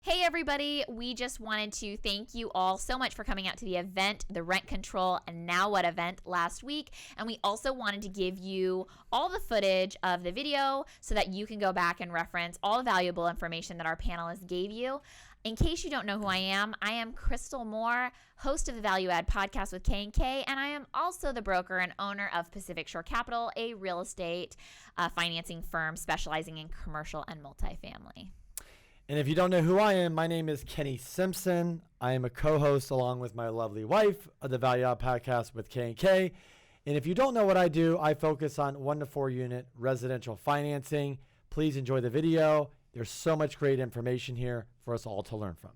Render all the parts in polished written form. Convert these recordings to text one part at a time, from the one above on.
Hey everybody, we just wanted to thank you all so much for coming out to the event, the Rent Control and Now What event last week. And we also wanted to give you all the footage of the video so that you can go back and reference all the valuable information that our panelists gave you. In case you don't know who I am Crystal Moore, host of the Value Add podcast with K&K, and I am also the broker and owner of Pacific Shore Capital, a real estate financing firm specializing in commercial and multifamily. And if you don't know who I am, my name is Kenny Simpson. I am a co-host along with my lovely wife of the Value Add podcast with K&K. And if you don't know what I do, I focus on 1 to 4 unit residential financing. Please enjoy the video. There's so much great information here for us all to learn from.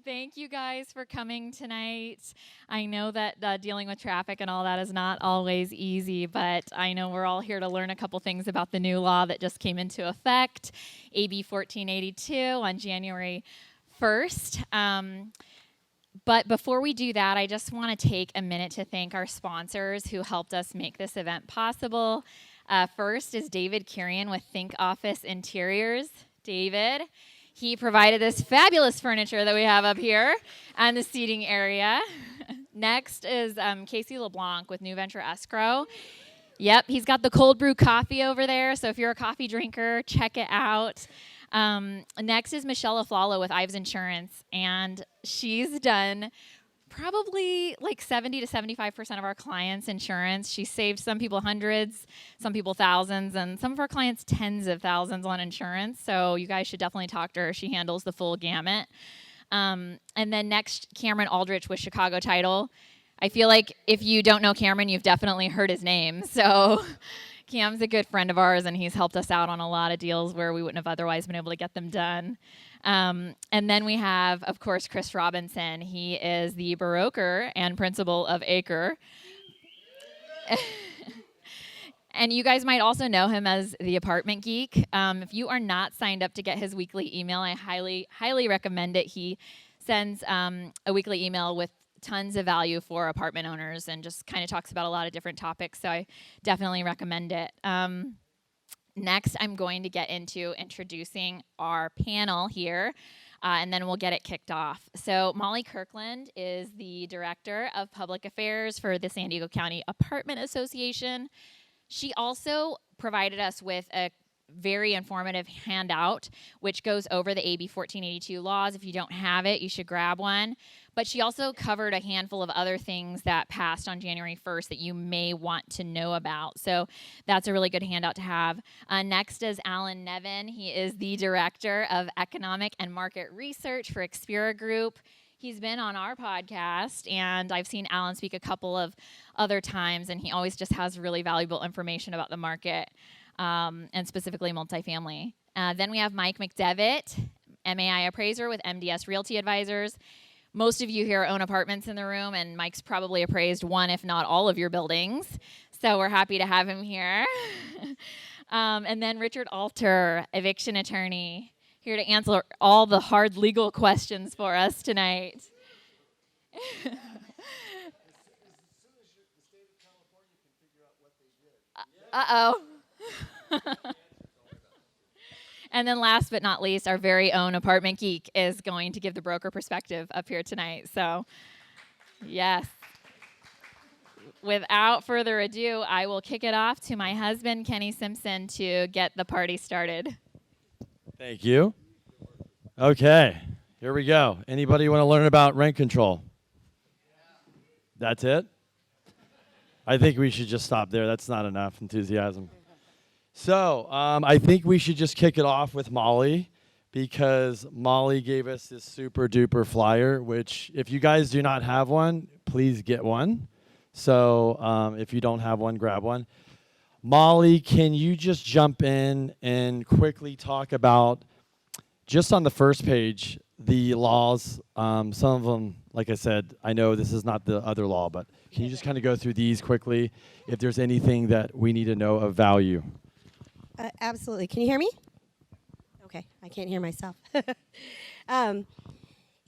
Thank you guys for coming tonight. I know that dealing with traffic and all that is not always easy, but I know we're all here to learn a couple things about the new law that just came into effect, AB 1482 on January 1st. But before we do that, I just want to take a minute to thank our sponsors who helped us make this event possible. First is David Kirian with Think Office Interiors. David. He provided this fabulous furniture that we have up here and the seating area. Next is Casey LeBlanc with New Venture Escrow. Yep, he's got the cold brew coffee over there, so if you're a coffee drinker, check it out. Next is Michelle Aflalo with Ives Insurance, and she's done probably like 70 to 75% of our clients' insurance. She saved some people hundreds, some people thousands, and some of our clients tens of thousands on insurance. So you guys should definitely talk to her. She handles the full gamut. And then next, Cameron Aldrich with Chicago Title. I feel like if you don't know Cameron, you've definitely heard his name. So Cam's a good friend of ours, and he's helped us out on a lot of deals where we wouldn't have otherwise been able to get them done. And then we have, of course, Chris Robinson. He is the broker and principal of Acre. And you guys might also know him as the Apartment Geek. If you are not signed up to get his weekly email, I highly, highly recommend it. He sends a weekly email with tons of value for apartment owners and just kind of talks about a lot of different topics. So I definitely recommend it. Next, I'm going to get into introducing our panel here, and then we'll get it kicked off. So Molly Kirkland is the Director of Public Affairs for the San Diego County Apartment Association. She also provided us with a very informative handout, which goes over the AB 1482 laws. If you don't have it, you should grab one. But she also covered a handful of other things that passed on January 1st that you may want to know about. So that's a really good handout to have. Next is Alan Nevin. He is the Director of Economic and Market Research for Xpera Group. He's been on our podcast, and I've seen Alan speak a couple of other times, and he always just has really valuable information about the market, and specifically multifamily. Then we have Mike McDevitt, MAI appraiser with MDS Realty Advisors. Most of you here own apartments in the room, and Mike's probably appraised one, if not all of your buildings. So we're happy to have him here. And then Richard Alter, eviction attorney, here to answer all the hard legal questions for us tonight. Uh-oh. And then last but not least, our very own Apartment Geek is going to give the broker perspective up here tonight. So, yes. Without further ado, I will kick it off to my husband, Kenny Simpson, to get the party started. Thank you. Okay, here we go. Anybody want to learn about rent control? That's it? I think we should just stop there. That's not enough enthusiasm. So I think we should just kick it off with Molly, because Molly gave us this super duper flyer, which if you guys do not have one, please get one. So if you don't have one, grab one. Molly, can you just jump in and quickly talk about, just on the first page, the laws? Some of them, like I said, I know this is not the other law, but can you just kind of go through these quickly, if there's anything that we need to know of value? Absolutely. Can you hear me? Okay, I can't hear myself.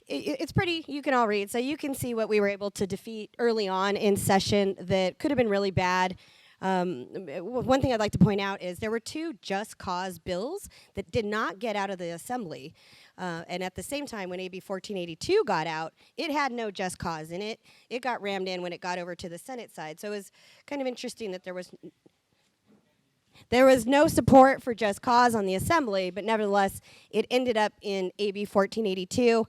It's pretty, you can all read. So you can see what we were able to defeat early on in session that could have been really bad. One thing I'd like to point out is there were 2 just cause bills that did not get out of the assembly. And at the same time, when AB 1482 got out, it had no just cause in it. It got rammed in when it got over to the Senate side. So it was kind of interesting that there was no support for just cause on the Assembly, but nevertheless, it ended up in AB 1482.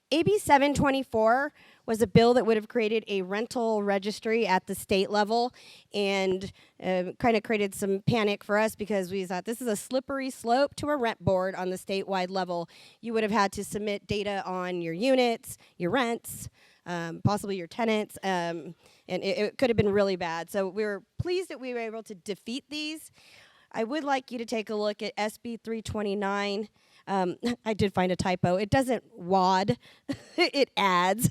AB 724 was a bill that would have created a rental registry at the state level, and kind of created some panic for us because we thought this is a slippery slope to a rent board on the statewide level. You would have had to submit data on your units, your rents, possibly your tenants, and it could have been really bad. So we were pleased that we were able to defeat these. I would like you to take a look at SB 329. I did find a typo. It doesn't WAD, it adds.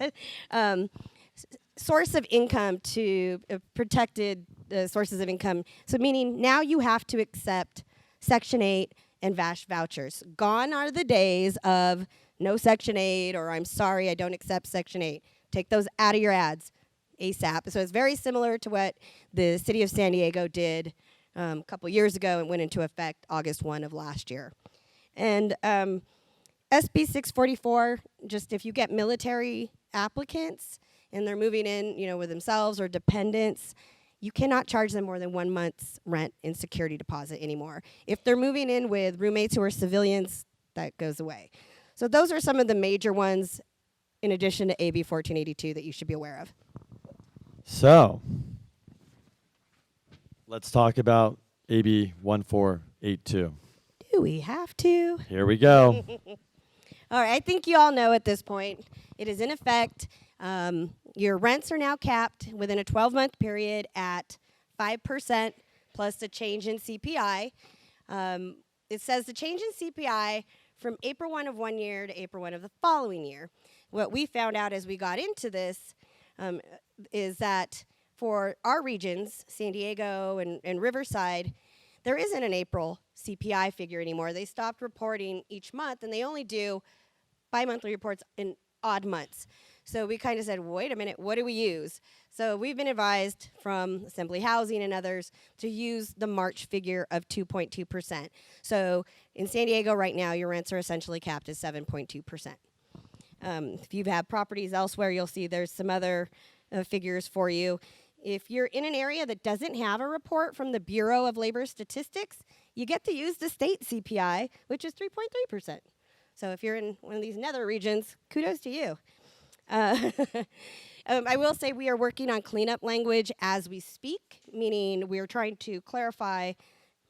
Source of income to protected sources of income. So meaning now you have to accept Section 8 and VASH vouchers. Gone are the days of no Section 8 or I'm sorry, I don't accept Section 8. Take those out of your ads ASAP. So it's very similar to what the city of San Diego did a couple years ago and went into effect August 1 of last year. And SB 644, just if you get military applicants and they're moving in, with themselves or dependents, you cannot charge them more than 1 month's rent in security deposit anymore. If they're moving in with roommates who are civilians, that goes away. So those are some of the major ones in addition to AB 1482 that you should be aware of. So let's talk about AB 1482. Do we have to? Here we go. All right, I think you all know at this point, it is in effect. Your rents are now capped within a 12-month period at 5% plus the change in CPI. It says the change in CPI from April 1 of one year to April 1 of the following year. What we found out as we got into this is that for our regions, San Diego and Riverside, there isn't an April CPI figure anymore. They stopped reporting each month, and they only do bi-monthly reports in odd months. So we kind of said, wait a minute, what do we use? So we've been advised from Assembly Housing and others to use the March figure of 2.2%. So in San Diego right now, your rents are essentially capped at 7.2%. If you have properties elsewhere, you'll see there's some other figures for you. If you're in an area that doesn't have a report from the Bureau of Labor Statistics, you get to use the state CPI, which is 3.3%. So if you're in one of these nether regions, kudos to you. I will say we are working on cleanup language as we speak, meaning we're trying to clarify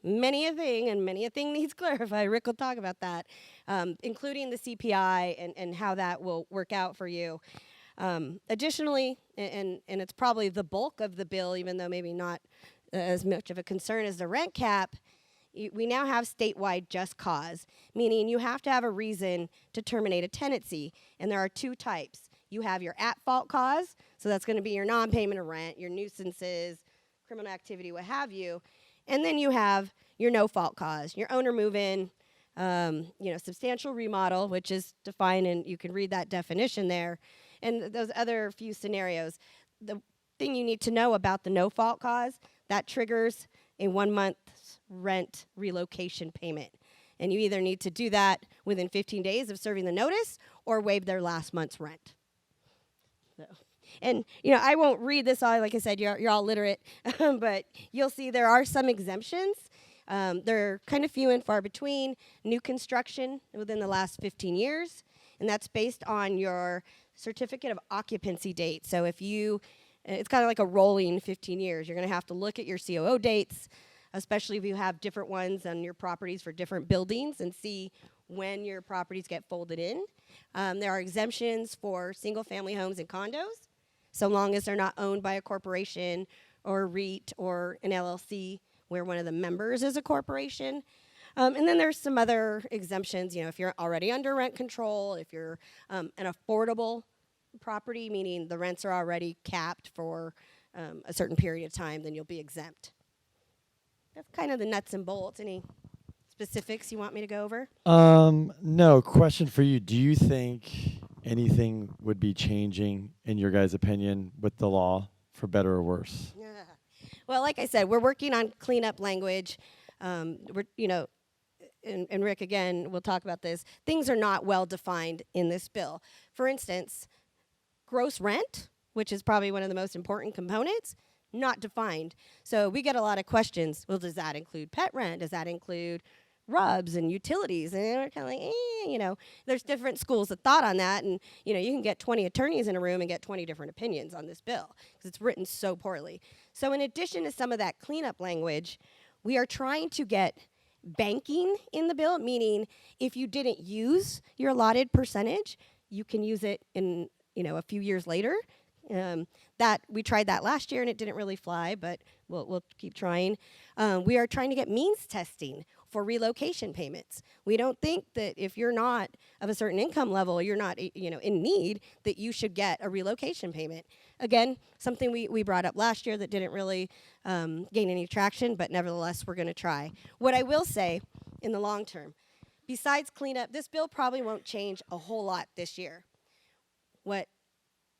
many a thing, and many a thing needs clarified. Rick will talk about that, including the CPI and how that will work out for you. Additionally, and it's probably the bulk of the bill, even though maybe not as much of a concern as the rent cap, we now have statewide just cause, meaning you have to have a reason to terminate a tenancy. And there are two types. You have your at-fault cause, so that's going to be your non-payment of rent, your nuisances, criminal activity, what have you. And then you have your no-fault cause, your owner move-in, substantial remodel, which is defined, and you can read that definition there, and those other few scenarios. The thing you need to know about the no-fault cause, that triggers a 1 month's rent relocation payment. And you either need to do that within 15 days of serving the notice or waive their last month's rent. So, and, I won't read this all. Like I said, you're all literate. But you'll see there are some exemptions. They're kind of few and far between. New construction within the last 15 years. And that's based on your certificate of occupancy date. So if it's kind of like a rolling 15 years. You're going to have to look at your COO dates, especially if you have different ones on your properties for different buildings, and see when your properties get folded in. There are exemptions for single-family homes and condos, so long as they're not owned by a corporation or a REIT or an LLC where one of the members is a corporation. And then there's some other exemptions, if you're already under rent control, if you're an affordable property, meaning the rents are already capped for a certain period of time, then you'll be exempt. That's kind of the nuts and bolts. Any specifics you want me to go over? No, question for you. Do you think anything would be changing, in your guys' opinion, with the law for better or worse? Yeah. Well, like I said, we're working on cleanup language. and Rick, again, we'll talk about this, things are not well defined in this bill. For instance, gross rent, which is probably one of the most important components, not defined. So we get a lot of questions. Well, does that include pet rent? Does that include rubs and utilities? And we're kind of like, you know, there's different schools of thought on that. And, you know, you can get 20 attorneys in a room and get 20 different opinions on this bill because it's written so poorly. So in addition to some of that cleanup language, we are trying to get banking in the bill, meaning if you didn't use your allotted percentage, you can use it in, you know, a few years later. That we tried that last year and it didn't really fly, but we'll keep trying. We are trying to get means testing for relocation payments. We don't think that if you're not of a certain income level, you're not, you know, in need, that you should get a relocation payment. Again, something we brought up last year that didn't really gain any traction, but nevertheless, we're going to try. What I will say in the long term, besides cleanup, this bill probably won't change a whole lot this year.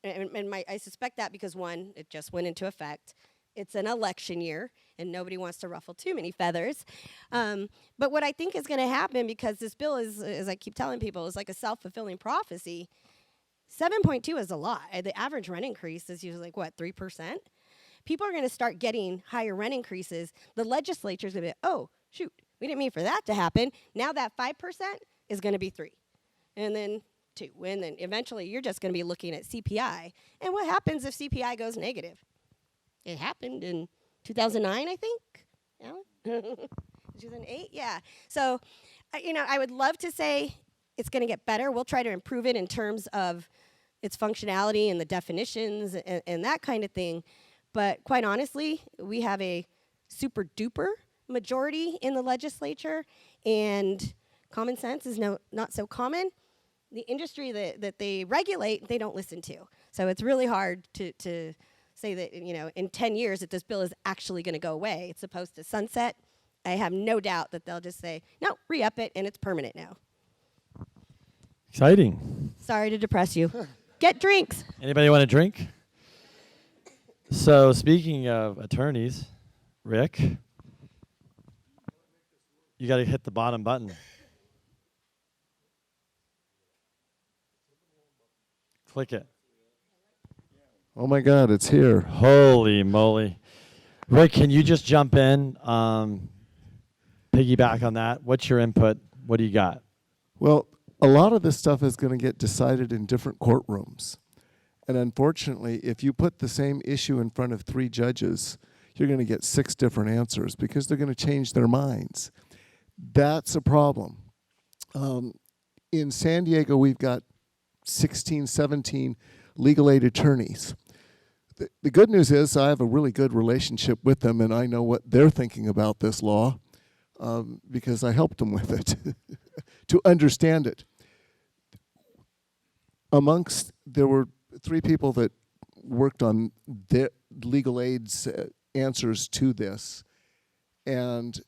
I suspect that because, one, it just went into effect. It's an election year, and nobody wants to ruffle too many feathers. But what I think is going to happen, because this bill is, as I keep telling people, is like a self-fulfilling prophecy. 7.2 is a lot. The average rent increase is usually like, what, 3%? People are going to start getting higher rent increases. The legislature's going to be, oh, shoot, we didn't mean for that to happen. Now that 5% is going to be 3. And then 2. And then eventually you're just going to be looking at CPI. And what happens if CPI goes negative? It happened in 2009, I think. Yeah. 2008, yeah. So, you know, I would love to say it's going to get better. We'll try to improve it in terms of its functionality and the definitions and that kind of thing. But quite honestly, we have a super duper majority in the legislature, and common sense is not so common. The industry that they regulate, they don't listen to. So it's really hard to say that, you know, in 10 years that this bill is actually going to go away. It's supposed to sunset. I have no doubt that they'll just say, no, re-up it, and it's permanent now. Exciting. Sorry to depress you. Get drinks. Anybody want a drink? So speaking of attorneys, Rick, you got to hit the bottom button. Click it. Oh my God, it's here. Holy moly. Rick, can you just jump in, piggyback on that? What's your input? What do you got? Well, a lot of this stuff is going to get decided in different courtrooms. And unfortunately, if you put the same issue in front of 3 judges, you're going to get 6 different answers because they're going to change their minds. That's a problem. In San Diego, we've got 16, 17 legal aid attorneys. The good news is I have a really good relationship with them, and I know what they're thinking about this law because I helped them with it to understand it. There were 3 people that worked on their legal aid's answers to this, and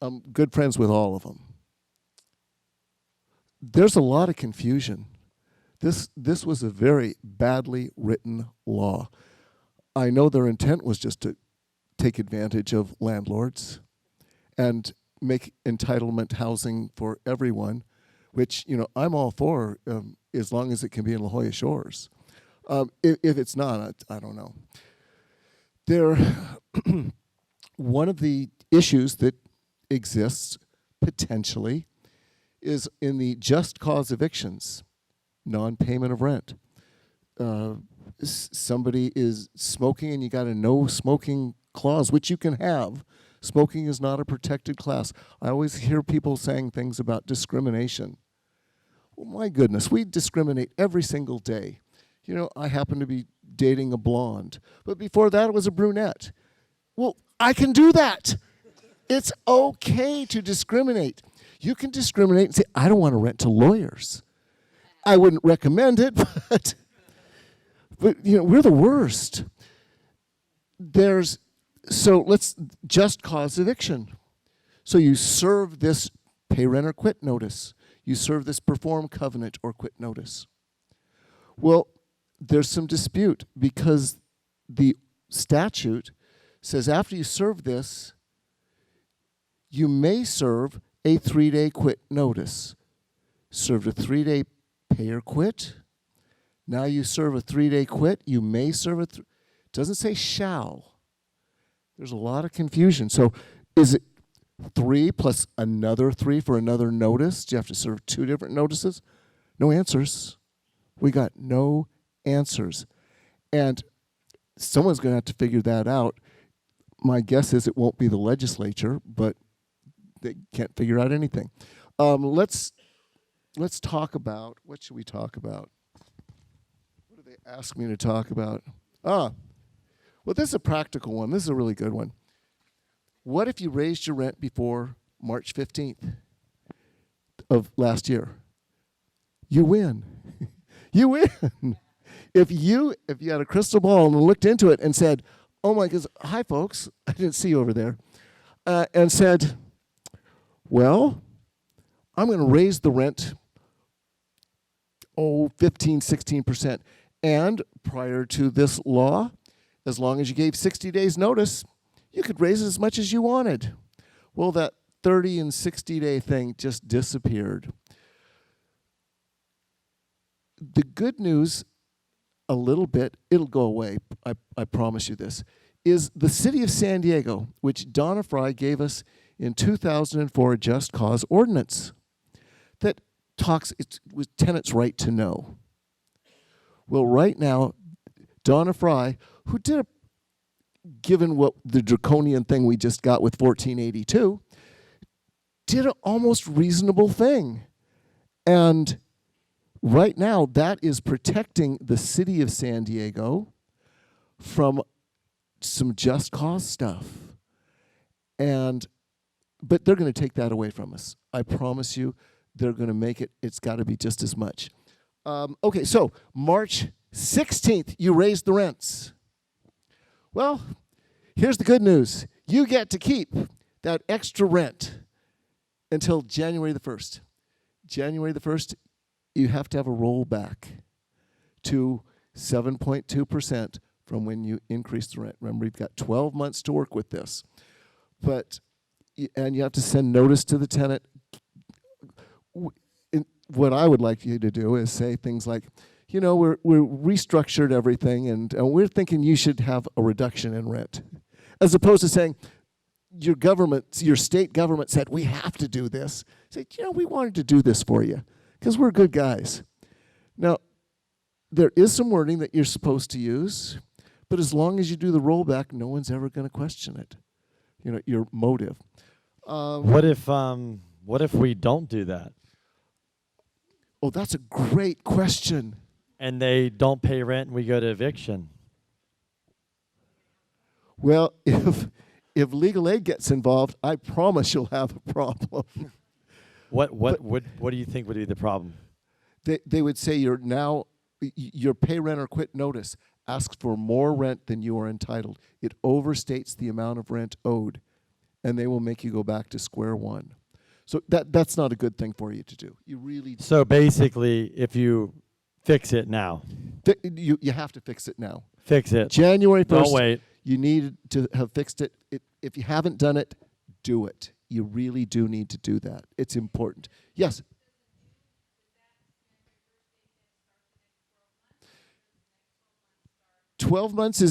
I'm good friends with all of them. There's a lot of confusion. This was a very badly written law. I know their intent was just to take advantage of landlords and make entitlement housing for everyone, which, you know, I'm all for as long as it can be in La Jolla Shores. If it's not, I don't know. One of the issues that exists potentially is in the just cause evictions, non-payment of rent. Somebody is smoking and you got a no smoking clause, which you can have. Smoking is not a protected class. I always hear people saying things about discrimination. Well, my goodness, we discriminate every single day. You know, I happen to be dating a blonde, but before that it was a brunette. Well, I can do that. It's okay to discriminate. You can discriminate and say, I don't want to rent to lawyers. I wouldn't recommend it, but you know, we're the worst. So let's just cause eviction. So you serve this pay rent or quit notice. You serve this perform covenant or quit notice. Well, there's some dispute because the statute says after you serve this, you may serve a 3-day quit notice. Served a 3-day pay or quit. Now you serve a 3-day quit. You may serve it doesn't say shall. There's a lot of confusion. So is it 3 plus another 3 for another notice? Do you have to serve 2 different notices? No answers. We got no answers. And someone's going to have to figure that out. My guess is it won't be the legislature, but they can't figure out anything. Let's talk about, what should we talk about? What do they ask me to talk about? Well, this is a practical one. This is a really good one. What if you raised your rent before March 15th of last year? You win. You win. If you had a crystal ball and looked into it and said, oh my goodness, hi folks, I didn't see you over there, and said, well, I'm going to raise the rent, 15, 16%. And prior to this law, as long as you gave 60 days notice, you could raise it as much as you wanted. Well, that 30 and 60-day thing just disappeared. The good news, a little bit, it'll go away, I promise you this, is the city of San Diego, which Donna Fry gave us in 2004 a just cause ordinance that talks, it was tenants' right to know. Well, right now, Donna Fry, who did, given what the draconian thing we just got with 1482, did an almost reasonable thing. And right now, that is protecting the city of San Diego from some just cause stuff. But they're going to take that away from us. I promise you, they're going to make it, it's got to be just as much. Okay, so March 16th, you raised the rents. Well, here's the good news. You get to keep that extra rent until January the 1st. January the 1st, you have to have a rollback to 7.2% from when you increase the rent. Remember, you've got 12 months to work with this. And you have to send notice to the tenant. What I would like you to do is say things like, you know, we're restructured everything, and we're thinking you should have a reduction in rent. As opposed to saying, your state government said, we have to do this. Say, you know, we wanted to do this for you because we're good guys. Now, there is some wording that you're supposed to use, but as long as you do the rollback, no one's ever going to question it, you know, your motive. What if we don't do that? Oh, that's a great question. And they don't pay rent and we go to eviction? Well, if legal aid gets involved, I promise you'll have a problem. What do you think would be the problem? They would say your pay rent or quit notice asks for more rent than you are entitled. It overstates the amount of rent owed, and they will make you go back to square one. So that's not a good thing for you to do. You really. So basically, if you fix it now, you have to fix it now. Fix it. January 1st. Don't wait. You need to have fixed it. If you haven't done it, do it. You really do need to do that. It's important. Yes. $12 months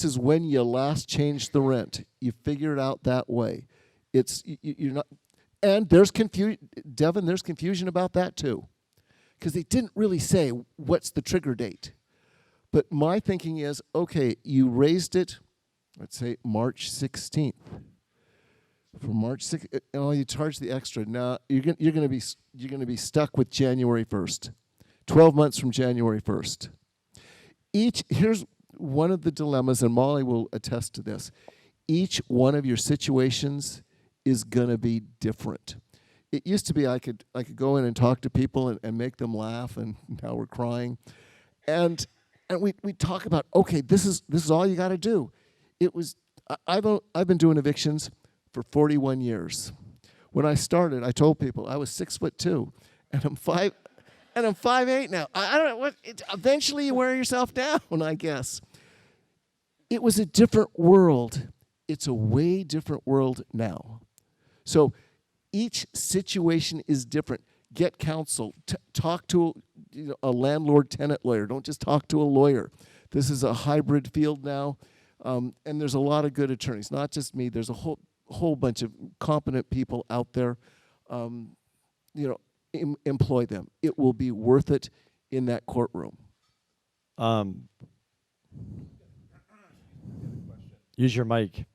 is when you last changed the rent. You figure it out that way. You're not, and there's confusion, Devin. There's confusion about that too, because they didn't really say what's the trigger date. But my thinking is, okay, you raised it, let's say March 16th. For March 6th, you charge the extra. Now you're going to be stuck with January 1st. 12 months from January 1st. Here's one of the dilemmas, and Molly will attest to this. Each one of your situations is going to be different. It used to be I could go in and talk to people and make them laugh, and now we're crying. And we talk about, okay, this is all you got to do. I've been doing evictions for 41 years. When I started, I told people I was 6'2", and I'm 5'8" now. I don't know what. Eventually, you wear yourself down, I guess. It was a different world. It's a way different world now. So each situation is different. Get counsel. Talk to a landlord-tenant lawyer. Don't just talk to a lawyer. This is a hybrid field now, and there's a lot of good attorneys. Not just me. There's a whole bunch of competent people out there. Employ them. It will be worth it in that courtroom. Use your mic.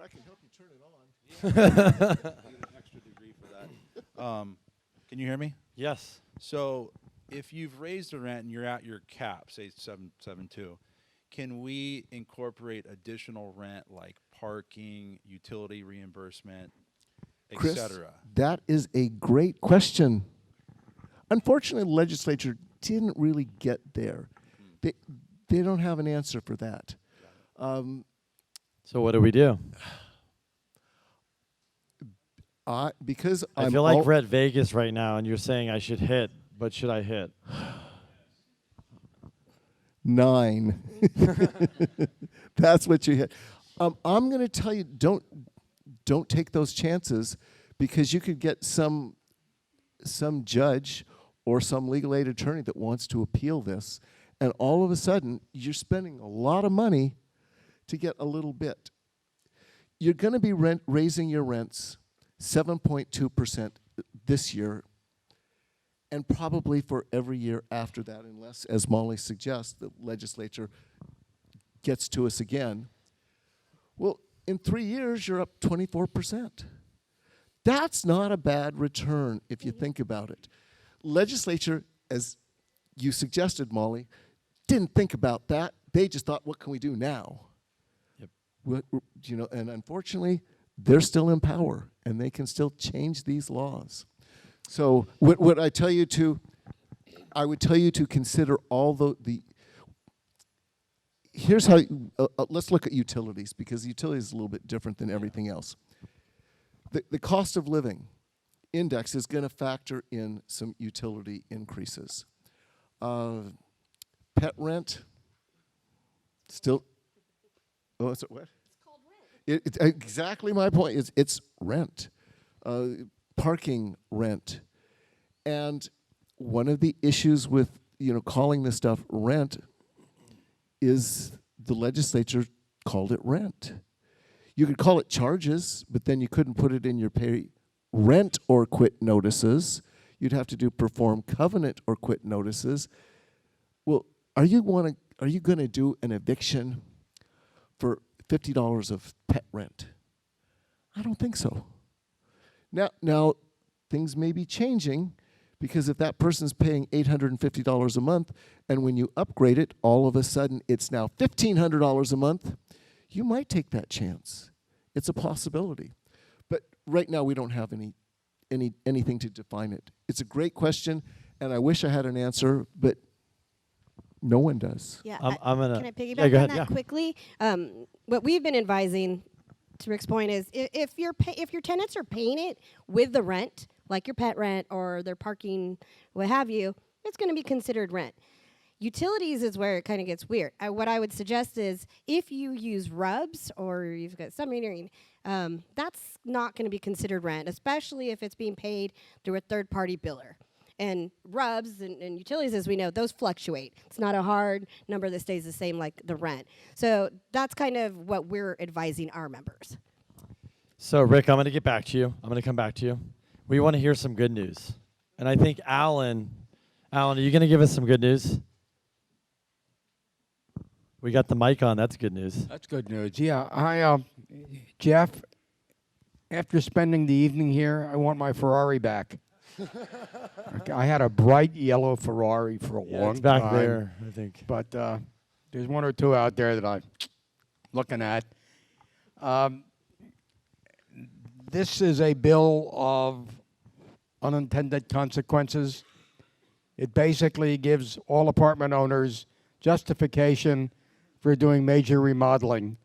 I can help you turn it on. I get an extra degree for that. Can you hear me? Yes. So if you've raised the rent and you're at your cap, say 772, can we incorporate additional rent like parking, utility reimbursement, Chris, etc.? that is a great question. Unfortunately, the legislature didn't really get there. They don't have an answer for that. So what do we do? Because I feel like we're at Vegas right now, and you're saying I should hit, but should I hit? 9. That's what you hit. I'm going to tell you, don't take those chances, because you could get some judge or some legal aid attorney that wants to appeal this, and all of a sudden you're spending a lot of money to get a little bit. You're going to be raising your rents 7.2% this year, and probably for every year after that, unless, as Molly suggests, the legislature gets to us again. Well, in 3 years, you're up 24%. That's not a bad return if you think about it. Legislature, as you suggested, Molly, didn't think about that. They just thought, what can we do now? Yep. And unfortunately, they're still in power, and they can still change these laws. So what I tell you to, I would tell you to consider all the here's how, let's look at utilities, because utilities is a little bit different than everything else. The cost of living index is going to factor in some utility increases. Pet rent, still, oh, it's what? It's called rent. It's exactly my point. It's rent, parking rent. And one of the issues with, calling this stuff rent is the legislature called it rent. You could call it charges, but then you couldn't put it in your pay rent or quit notices. You'd have to do perform covenant or quit notices. Well, are you going to do an eviction for $50 of pet rent? I don't think so. Now things may be changing, because if that person's paying $850 a month, and when you upgrade it, all of a sudden it's now $1,500 a month, you might take that chance. It's a possibility. But right now we don't have anything to define it. It's a great question, and I wish I had an answer, but no one does. Yeah, I'm gonna. can I piggyback Yeah, go on ahead. that Yeah. quickly? What we've been advising, to Rick's point, is if your tenants are paying it with the rent, like your pet rent or their parking, what have you, it's going to be considered rent. Utilities is where it kind of gets weird. What I would suggest is if you use RUBS or you've got submetering, that's not going to be considered rent, especially if it's being paid through a third-party biller. And RUBS and utilities, as we know, those fluctuate. It's not a hard number that stays the same like the rent. So that's kind of what we're advising our members. So, Rick, I'm going to get back to you. I'm going to come back to you. We want to hear some good news. And I think Alan, are you going to give us some good news? We got the mic on. That's good news. That's good news. Yeah, Jeff, after spending the evening here, I want my Ferrari back. I had a bright yellow Ferrari for a long It's back time. there, I think. But there's one or two out there that I'm looking at. This is a bill of unintended consequences. It basically gives all apartment owners justification for doing major remodeling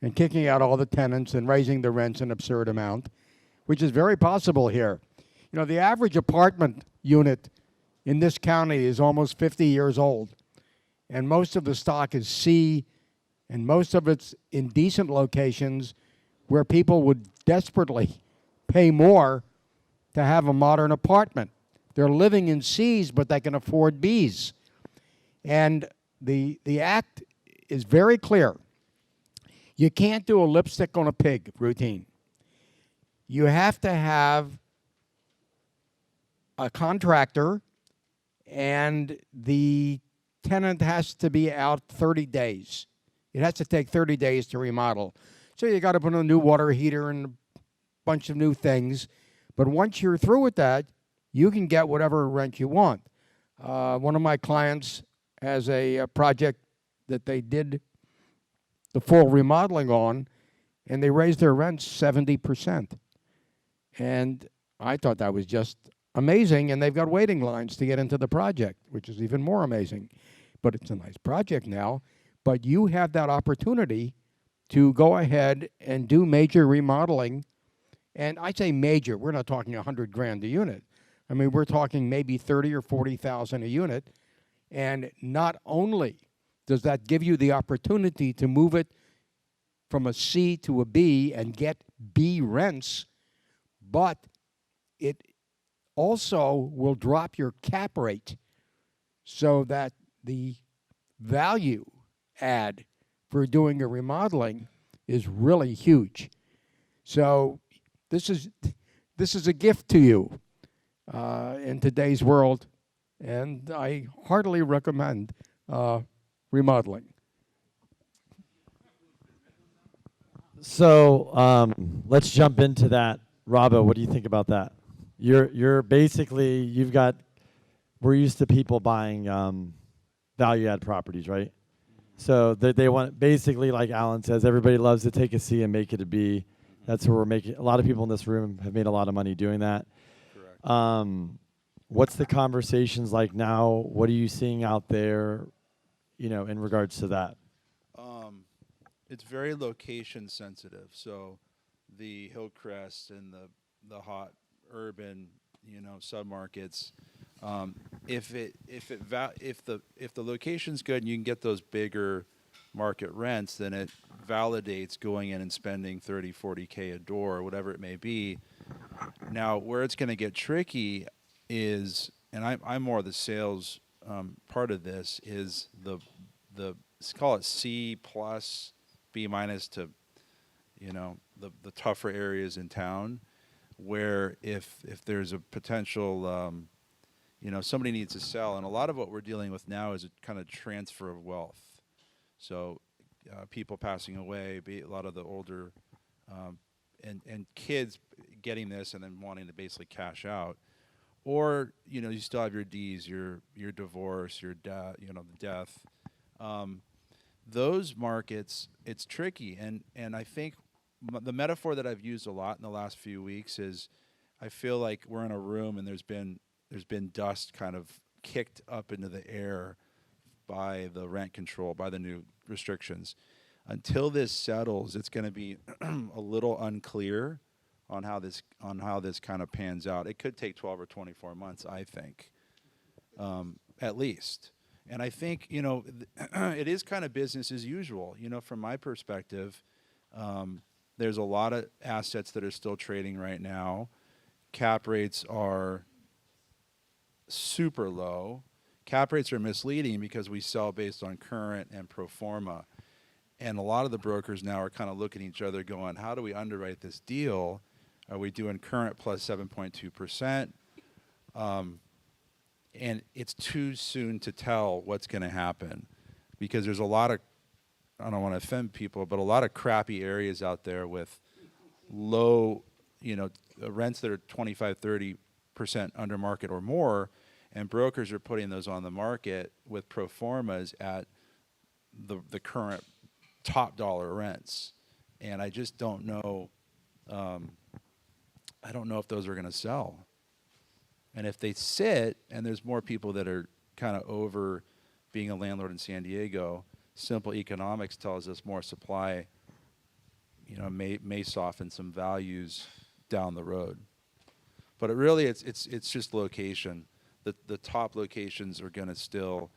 and kicking out all the tenants and raising the rents an absurd amount, which is very possible here. The average apartment unit in this county is almost 50 years old, and most of the stock is C, and most of it's in decent locations where people would desperately pay more to have a modern apartment. They're living in C's, but they can afford B's. And the act is very clear. You can't do a lipstick on a pig routine. You have to have a contractor, and the tenant has to be out 30 days. It has to take 30 days to remodel. So you got to put in a new water heater and a bunch of new things. But once you're through with that, you can get whatever rent you want. One of my clients has a project that they did the full remodeling on, and they raised their rents 70%. And I thought that was just amazing, and they've got waiting lines to get into the project, which is even more amazing. But it's a nice project now. But you have that opportunity to go ahead and do major remodeling. And I say major, we're not talking $100,000 a unit. I mean, we're talking maybe 30 or 40,000 a unit. And not only does that give you the opportunity to move it from a C to a B and get B rents, but it also will drop your cap rate so that the value add for doing a remodeling is really huge. So this is a gift to you in today's world, and I heartily recommend remodeling. So let's jump into that. Robbo, what do you think about that? You're basically, we're used to people buying value add properties, right? So they want, basically, like Alan says, everybody loves to take a C and make it a B. That's where we're making, a lot of people in this room have made a lot of money doing that. Correct. What's the conversations like now? What are you seeing out there, in regards to that? It's very location sensitive. So the Hillcrest and the hot urban, submarkets, if the location's good and you can get those bigger market rents, then it validates going in and spending 30, 40K a door or whatever it may be. Now, where it's going to get tricky is, and I'm more the sales part of this, is the let's call it C plus, B minus to, the tougher areas in town, where if there's a potential, somebody needs to sell, and a lot of what we're dealing with now is a kind of transfer of wealth. So people passing away, a lot of the older and kids getting this and then wanting to basically cash out, or you still have your D's, your divorce, your the death. Those markets, it's tricky, and I think the metaphor that I've used a lot in the last few weeks is, I feel like we're in a room and there's been dust kind of kicked up into the air by the rent control, by the new restrictions. Until this settles, it's going to be a little unclear on how this kind of pans out. It could take 12 or 24 months, I think, at least. And I think, it is kind of business as usual. From my perspective, there's a lot of assets that are still trading right now. Cap rates are super low. Cap rates are misleading because we sell based on current and pro forma. And a lot of the brokers now are kind of looking at each other going, how do we underwrite this deal? Are we doing current plus 7.2%? And it's too soon to tell what's going to happen, because there's a lot of, I don't want to offend people, but a lot of crappy areas out there with low, rents that are 25, 30% under market or more, and brokers are putting those on the market with pro formas at the current top dollar rents. And I just don't know, I don't know if those are going to sell. And if they sit and there's more people that are kind of over being a landlord in San Diego, simple economics tells us more supply, may soften some values down the road. But it really, it's just location. The top locations are going to still,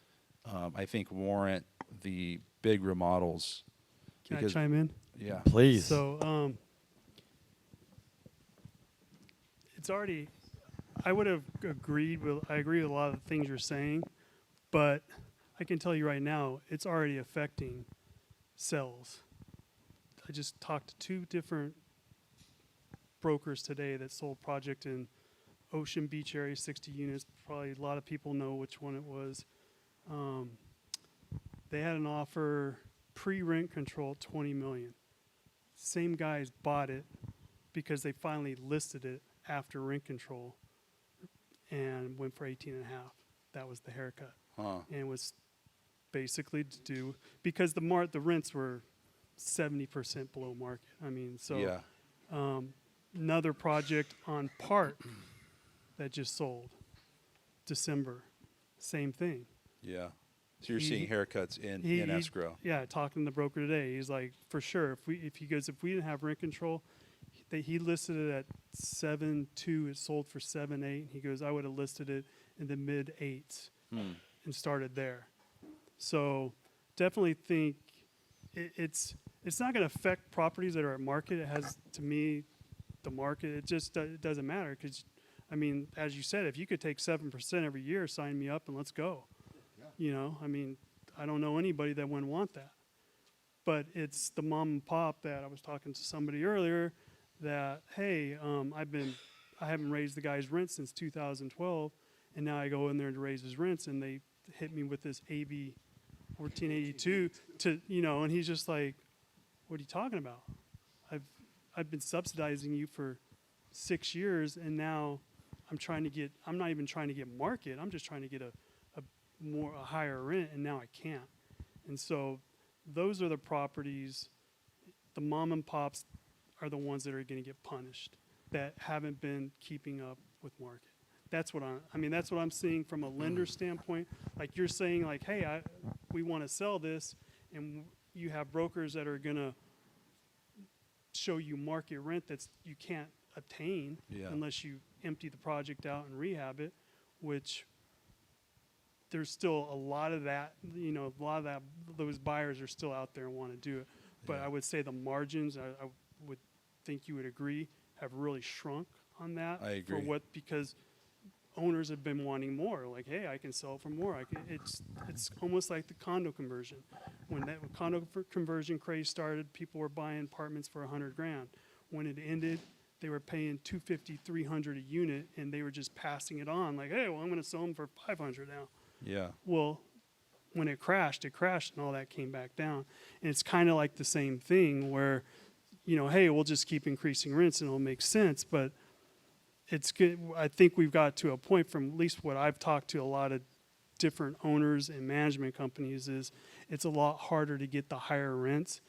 I think, warrant the big remodels. Can I chime in? Yeah. Please. So it's already I would have agreed with. I agree with a lot of the things you're saying, but I can tell you right now, it's already affecting sales. I just talked to 2 different brokers today that sold project in Ocean Beach area, 60 units. Probably a lot of people know which one it was. They had an offer pre-rent control 20 million. Same guys bought it because they finally listed it after rent control and went for 18 and a half. That was the haircut. Huh. And it was basically to do because the rents were 70% below market. I mean, so Yeah. another project on Park that just sold December, same thing. Yeah. So you're He- seeing haircuts in he- escrow. Yeah, talking to the broker today, he's like, for sure, if we didn't have rent control, he listed it at 7.2, it sold for 7.8. He goes, I would have listed it in the mid 8s and started there. So definitely think it's not going to affect properties that are at market. It has, to me, the market. It just it doesn't matter because, I mean, as you said, if you could take 7% every year, sign me up and let's go. You know, I mean, I don't know anybody that wouldn't want that. But it's the mom and pop that I was talking to somebody earlier that, hey, I haven't raised the guy's rent since 2012, and now I go in there to raise his rents, and they hit me with this AB 1482 to, you know, and he's just like, what are you talking about? I've been subsidizing you for 6 years, and now I'm not even trying to get market. I'm just trying to get a higher rent, and now I can't. And so those are the properties, the mom and pops are the ones that are going to get punished, that haven't been keeping up with market. That's what that's what I'm seeing from a lender standpoint. Like you're saying, like, hey, we want to sell this, and you have brokers that are going to show you market rent that you can't obtain unless you empty the project out and rehab it, which there's still a lot of that, you know, those buyers are still out there and want to do it. But I would say the margins, I would think you would agree, have really shrunk on that. I agree. Because owners have been wanting more. Like, hey, I can sell for more. It's almost like the condo conversion. When that condo conversion craze started, people were buying apartments for $100,000. When it ended, they were paying $250, $300 a unit, and they were just passing it on. Like, hey, well, I'm going to sell them for $500 now. Yeah. Well, when it crashed, and all that came back down. And it's kind of like the same thing where, you know, hey, we'll just keep increasing rents and it'll make sense. But it's good. I think we've got to a point, from at least what I've talked to a lot of different owners and management companies, is it's a lot harder to get the higher rents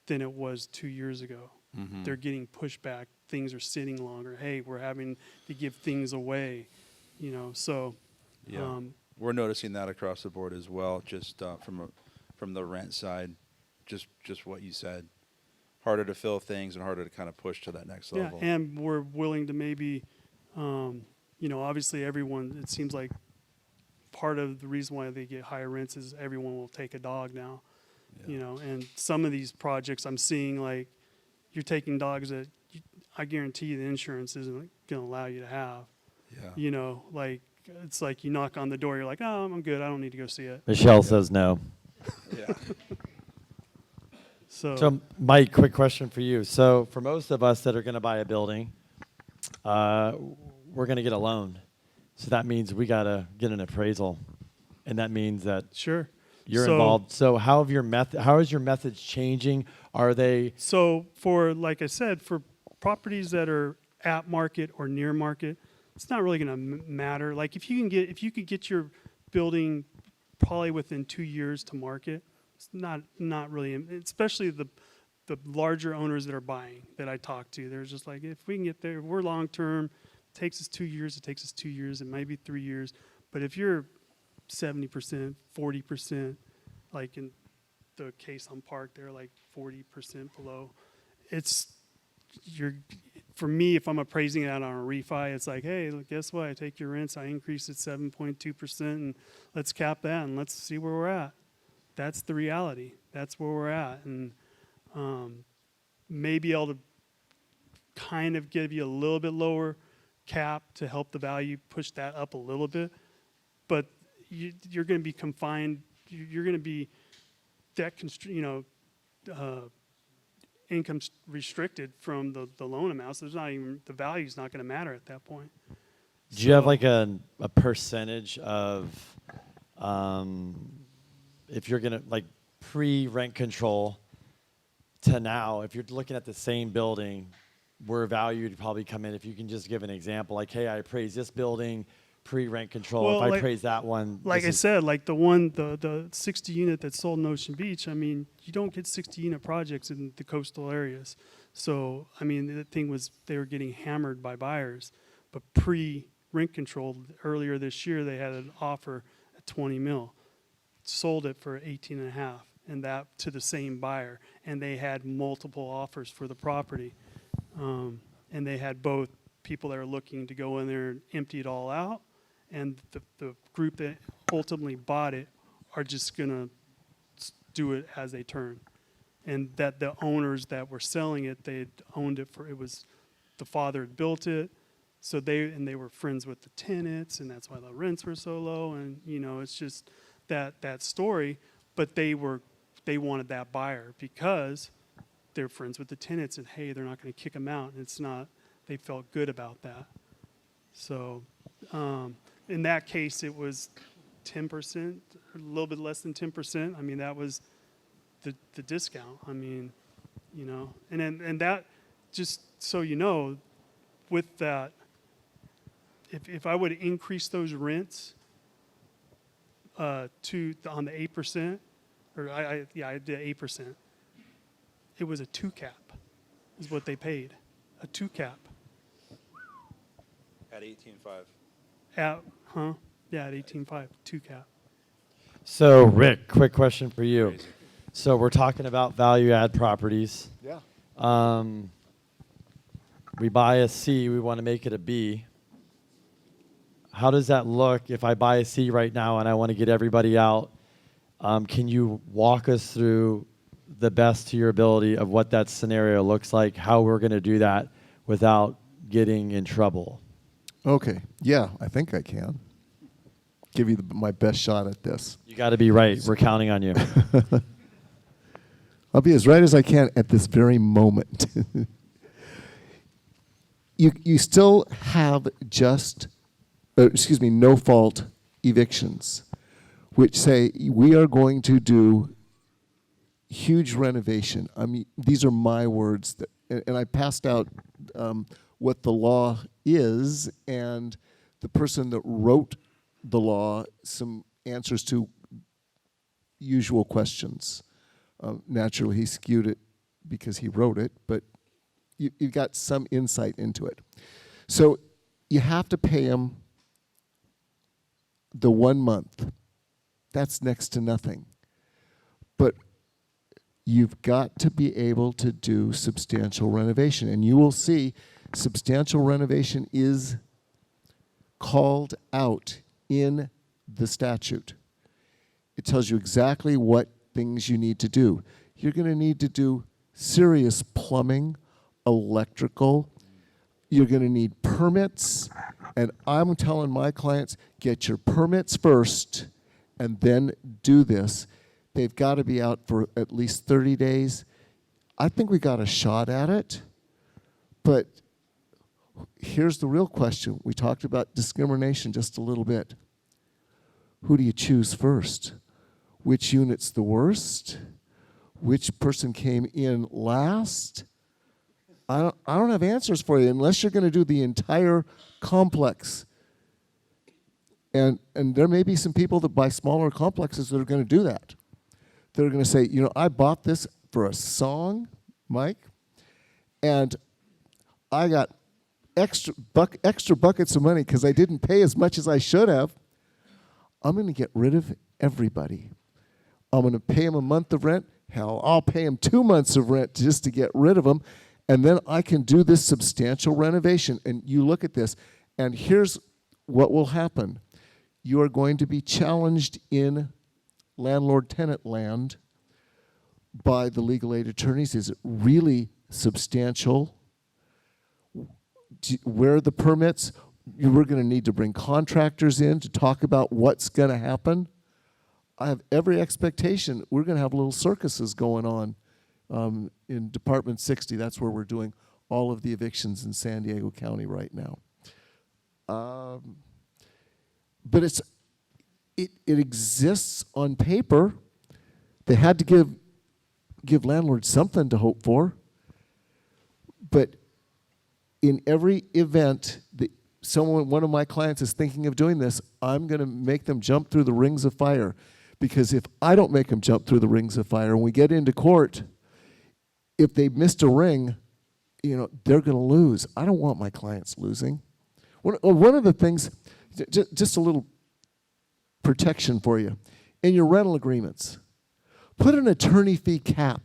than it was 2 years ago. Mm-hmm. They're getting pushback. Things are sitting longer. Hey, we're having to give things away, you know, so. Yeah. We're noticing that across the board as well, just from the rent side, just what you said. Harder to fill things and harder to kind of push to that next level. Yeah, and we're willing to maybe, you know, obviously everyone, it seems like part of the reason why they get higher rents is everyone will take a dog now, you know, and some of these projects I'm seeing, like, you're taking dogs that I guarantee you the insurance isn't going to allow you to have. Yeah. You know, like, it's like you knock on the door, you're like, oh, I'm good, I don't need to go see it. Michelle says no. Yeah. So Mike, quick question for you. So for most of us that are going to buy a building, we're going to get a loan. So that means we got to get an appraisal. And that means that sure. you're involved. So how is your methods changing? Are they? So for, like I said, for properties that are at market or near market, it's not really going to matter. Like if you could get your building probably within 2 years to market, it's not really, especially the larger owners that are buying that I talk to. They're just like, if we can get there, we're long term. It takes us 2 years. It takes us 2 years. It might be 3 years. But if you're 70%, 40%, like in the case on Park, they're like 40% below. For me, if I'm appraising it out on a refi, it's like, hey, look, guess what? I take your rents, I increase it 7.2%, and let's cap that and let's see where we're at. That's the reality. That's where we're at, and may be able to kind of give you a little bit lower cap to help the value push that up a little bit, but you're going to be confined. You're going to be debt income restricted from the loan amount. So there's not even, the value's not going to matter at that point. Do you have like a percentage of if you're gonna like pre-rent control to now, if you're looking at the same building, where value would probably come in? If you can just give an example, like, hey, I appraised this building pre-rent control. Well, if I like- appraise that one, Like this I is- said, like the 60 unit that sold in Ocean Beach, I mean, you don't get 60 unit projects in the coastal areas. So, I mean, the thing was they were getting hammered by buyers. But pre-rent control, earlier this year, they had an offer at 20 mil. Sold it for 18 and a half, and that to the same buyer. And they had multiple offers for the property. And they had both people that are looking to go in there and empty it all out, and the group that ultimately bought it are just gonna do it as they turn. And that the owners that were selling it, they owned it for, it was, the father had built it, so they were friends with the tenants, and that's why the rents were so low, and you know, it's just that story. But they wanted that buyer because they're friends with the tenants, and hey, they're not gonna kick them out, and it's not, they felt good about that. So, in that case, it was 10%, a little bit less than 10%. I mean, that was the discount. I mean, you know, and that, just so you know, with that, if I would increase those rents on the 8%, or I did 8%. It was a 2 cap, is what they paid, a 2 cap. At 18.5. At 18.5, 2 cap. So, Rick, quick question for you. Crazy. So we're talking about value add properties. Yeah. We buy a C, we want to make it a B. How does that look if I buy a C right now and I want to get everybody out? Can you walk us through the best to your ability of what that scenario looks like, how we're going to do that without getting in trouble? Okay. Yeah, I think I can. Give you my best shot at this. You got to be right. We're counting on you. I'll be as right as I can at this very moment. You still have no fault evictions, which say we are going to do huge renovation. I mean, these are my words, and I passed out what the law is, and the person that wrote the law some answers to usual questions. Naturally, he skewed it because he wrote it, but you got some insight into it. So you have to pay him the 1 month. That's next to nothing. But you've got to be able to do substantial renovation. And you will see substantial renovation is called out in the statute. It tells you exactly what things you need to do. You're going to need to do serious plumbing, electrical. You're going to need permits. And I'm telling my clients, get your permits first and then do this. They've got to be out for at least 30 days. I think we got a shot at it. But here's the real question. We talked about discrimination just a little bit. Who do you choose first? Which unit's the worst? Which person came in last? I don't have answers for you unless you're going to do the entire complex. And there may be some people that buy smaller complexes that are going to do that. They're going to say, you know, I bought this for a song, Mike, and I got extra buckets of money because I didn't pay as much as I should have. I'm going to get rid of everybody. I'm going to pay them a month of rent. Hell, I'll pay them 2 months of rent just to get rid of them. And then I can do this substantial renovation. And you look at this, and here's what will happen. You are going to be challenged in landlord-tenant land by the legal aid attorneys. Is it really substantial? where are the permits? We're going to need to bring contractors in to talk about what's going to happen. I have every expectation we're going to have little circuses going on in Department 60. That's where we're doing all of the evictions in San Diego County right now. But it exists on paper. They had to give landlords something to hope for. But in every event that one of my clients is thinking of doing this, I'm going to make them jump through the rings of fire. Because if I don't make them jump through the rings of fire and we get into court, if they missed a ring, they're going to lose. I don't want my clients losing. One of the things, just a little protection for you, in your rental agreements, put an attorney fee cap,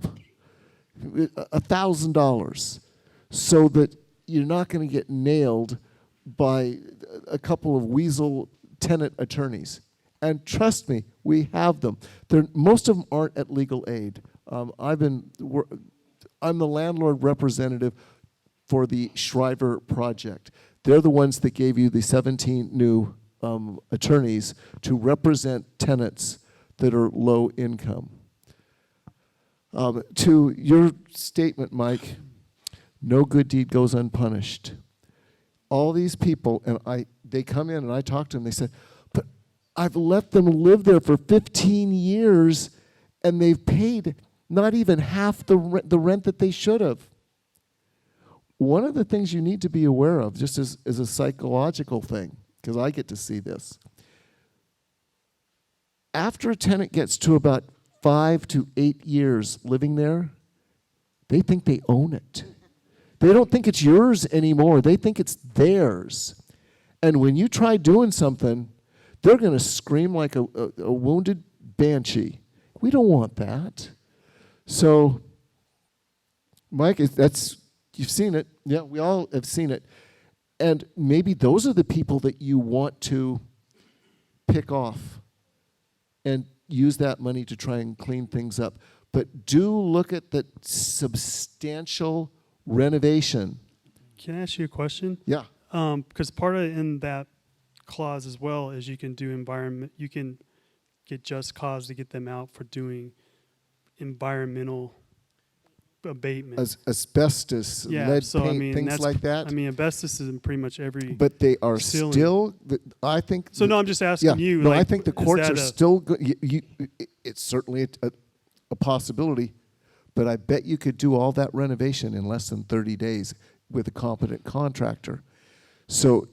$1,000, so that you're not going to get nailed by a couple of weasel tenant attorneys. And trust me, we have them. Most of them aren't at legal aid. I'm the landlord representative for the Shriver project. They're the ones that gave you the 17 new attorneys to represent tenants that are low income. To your statement, Mike, no good deed goes unpunished. All these people, and they come in and I talk to them, they said, but I've let them live there for 15 years and they've paid not even half the rent that they should have. One of the things you need to be aware of, just as a psychological thing, because I get to see this, after a tenant gets to about 5 to 8 years living there, they think they own it. They don't think it's yours anymore. They think it's theirs. And when you try doing something, they're going to scream like a wounded banshee. We don't want that. So, Mike, you've seen it. Yeah, we all have seen it. And maybe those are the people that you want to pick off and use that money to try and clean things up. But do look at the substantial renovation. Can I ask you a question? Yeah. Because part of it in that clause as well is you can get just cause to get them out for doing environmental abatement. Asbestos, lead paint, things like that. Asbestos is in pretty much every. But they are ceiling. still. I think. So no, I'm just asking you. No, I think the courts are still good. It's certainly a possibility, but I bet you could do all that renovation in less than 30 days with a competent contractor. So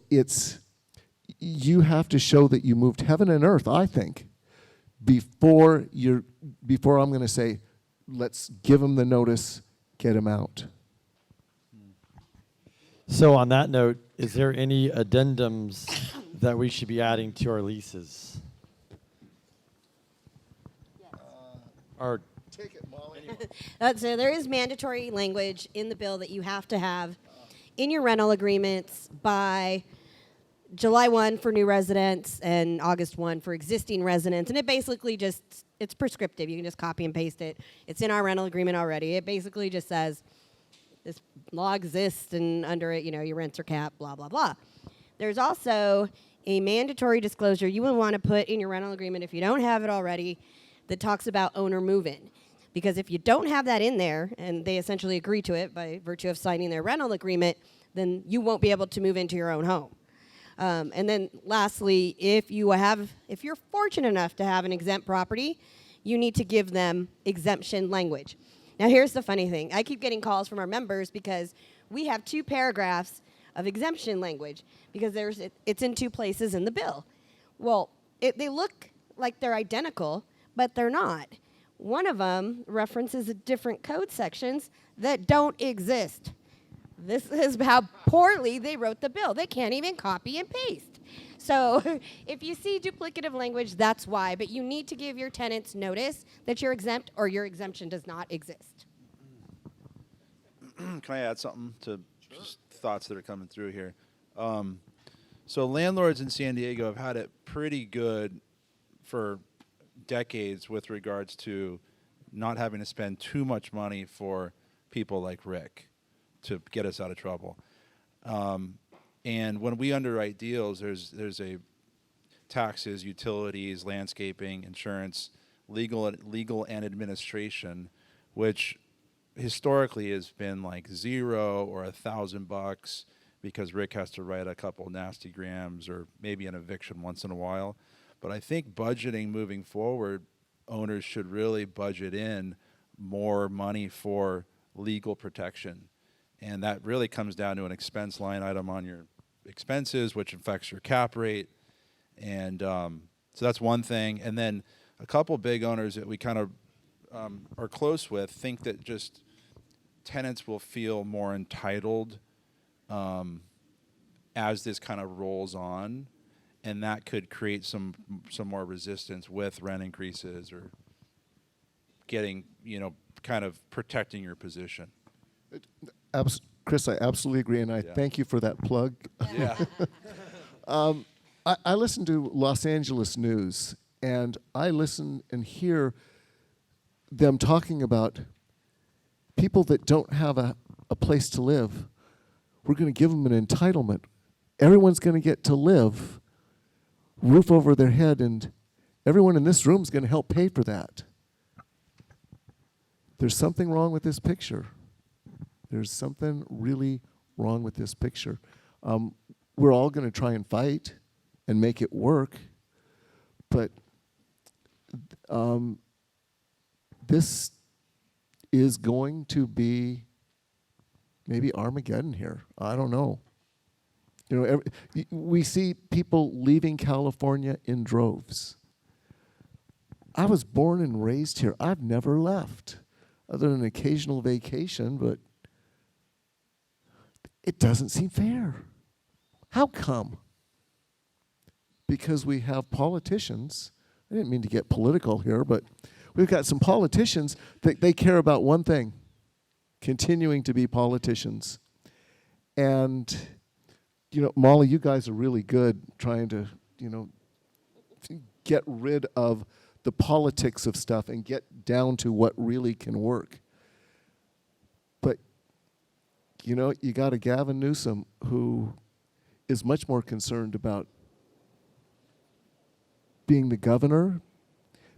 you have to show that you moved heaven and earth, I think, before I'm going to say, let's give them the notice, get them out. So on that note, is there any addendums that we should be adding to our leases? Take it, Molly. So there is mandatory language in the bill that you have to have in your rental agreements by July 1 for new residents and August 1 for existing residents. And it basically it's prescriptive. You can just copy and paste it. It's in our rental agreement already. It basically just says this law exists and under it, your rents are capped, blah, blah, blah. There's also a mandatory disclosure you would want to put in your rental agreement if you don't have it already that talks about owner move-in. Because if you don't have that in there, and they essentially agree to it by virtue of signing their rental agreement, then you won't be able to move into your own home. And then lastly, if you're fortunate enough to have an exempt property, you need to give them exemption language. Now here's the funny thing. I keep getting calls from our members because we have 2 paragraphs of exemption language because it's in 2 places in the bill. Well, they look like they're identical, but they're not. One of them references different code sections that don't exist. This is how poorly they wrote the bill. They can't even copy and paste. So if you see duplicative language, that's why. But you need to give your tenants notice that you're exempt or your exemption does not exist. Can I add something to just thoughts that are coming through here? So landlords in San Diego have had it pretty good for decades with regards to not having to spend too much money for people like Rick to get us out of trouble. And when we underwrite deals, there's a taxes, utilities, landscaping, insurance, legal and administration, which historically has been like $0 or $1,000 because Rick has to write a couple nasty grams or maybe an eviction once in a while. But I think budgeting moving forward, owners should really budget in more money for legal protection. And that really comes down to an expense line item on your expenses, which affects your cap rate. And so that's one thing. And then a couple big owners that we kind of are close with think that just tenants will feel more entitled as this kind of rolls on, and that could create some more resistance with rent increases or getting, kind of protecting your position. Chris, I absolutely agree, and I Yeah. thank you for that plug. Yeah. I listen to Los Angeles news, and I listen and hear them talking about people that don't have a place to live. We're going to give them an entitlement. Everyone's going to get to live, roof over their head, and everyone in this room is going to help pay for that. There's something wrong with this picture. There's something really wrong with this picture. We're all going to try and fight and make it work, but this is going to be maybe Armageddon here. I don't know. We see people leaving California in droves. I was born and raised here. I've never left, other than an occasional vacation, but it doesn't seem fair. How come? Because we have politicians. I didn't mean to get political here, but we've got some politicians that they care about one thing: continuing to be politicians. And, Molly, you guys are really good trying to, get rid of the politics of stuff and get down to what really can work. But, you got a Gavin Newsom who is much more concerned about being the governor,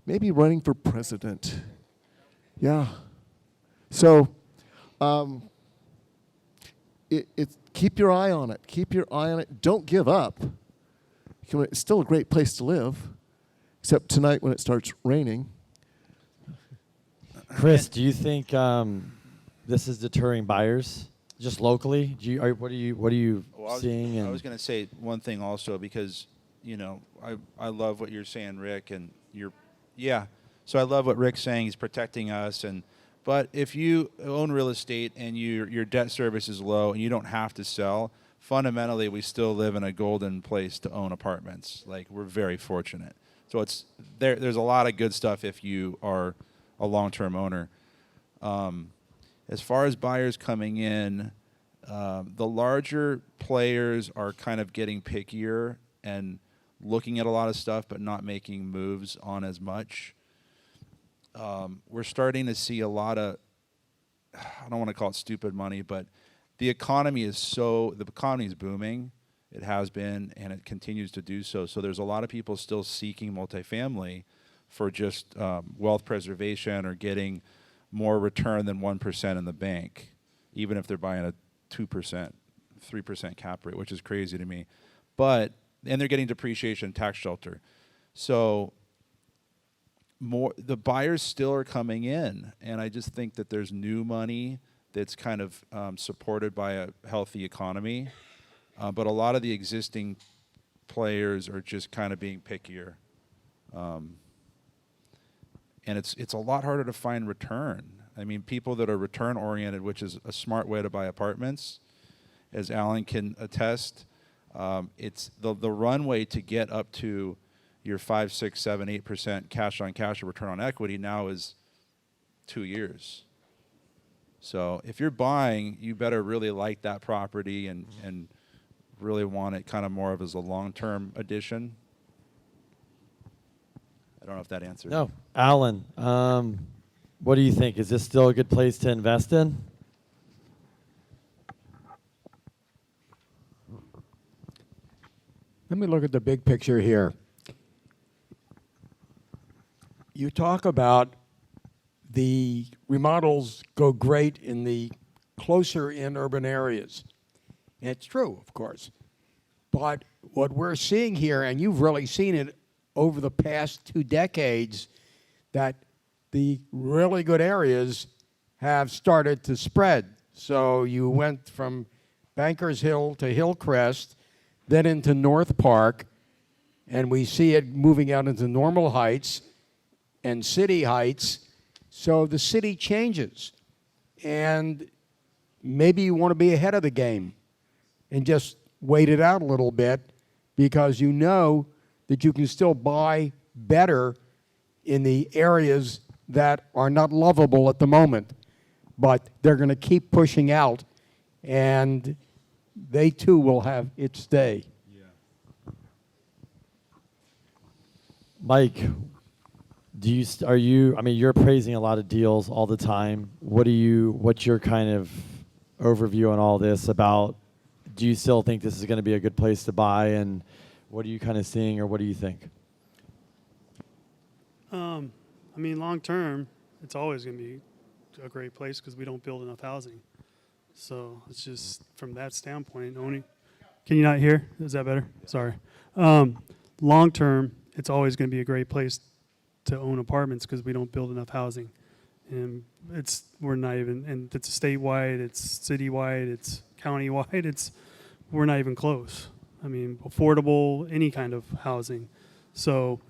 maybe running for president. Yeah. So, keep your eye on it. Keep your eye on it. Don't give up. It's still a great place to live, except tonight when it starts raining. Chris, do you think this is deterring buyers just locally? What are you seeing? I was going to say one thing also, because I love what you're saying, Rick, and so I love what Rick's saying. He's protecting us, but if you own real estate and your debt service is low and you don't have to sell, fundamentally we still live in a golden place to own apartments. Like, we're very fortunate. So there's a lot of good stuff if you are a long-term owner. As far as buyers coming in, the larger players are kind of getting pickier and looking at a lot of stuff but not making moves on as much. We're starting to see a lot of, I don't want to call it stupid money, but the economy is booming. It has been, and it continues to do so. So there's a lot of people still seeking multifamily for just wealth preservation or getting more return than 1% in the bank, even if they're buying a 2%, 3% cap rate, which is crazy to me. And they're getting depreciation tax shelter. So the buyers still are coming in, and I just think that there's new money that's kind of supported by a healthy economy. But a lot of the existing players are just kind of being pickier. And it's a lot harder to find return. I mean, people that are return oriented, which is a smart way to buy apartments, as Alan can attest, it's the runway to get up to your 5, 6, 7, 8% cash on cash or return on equity now is 2 years. So if you're buying, you better really like that property and really want it kind of more of as a long-term addition. I don't know if that answers. No. Alan, what do you think? Is this still a good place to invest in? Let me look at the big picture here. You talk about the remodels go great in the closer in urban areas. And it's true, of course. But what we're seeing here, and you've really seen it over the past 2 decades, that the really good areas have started to spread. So you went from Bankers Hill to Hillcrest, then into North Park, and we see it moving out into Normal Heights and City Heights. So the city changes. And maybe you want to be ahead of the game and just wait it out a little bit, because you know that you can still buy better in the areas that are not lovable at the moment. But they're going to keep pushing out, and they too will have its day. Mike, I mean, you're appraising a lot of deals all the time. What's your kind of overview on all this about, do you still think this is going to be a good place to buy, and what are you kind of seeing, or what do you think? I mean, long term, it's always going to be a great place because we don't build enough housing. So it's just from that standpoint. Can you not hear? Is that better? Sorry. Long term, it's always going to be a great place to own apartments because we don't build enough housing, and we're not even. And it's statewide, it's citywide, it's countywide. We're not even close. I mean, affordable, any kind of housing. So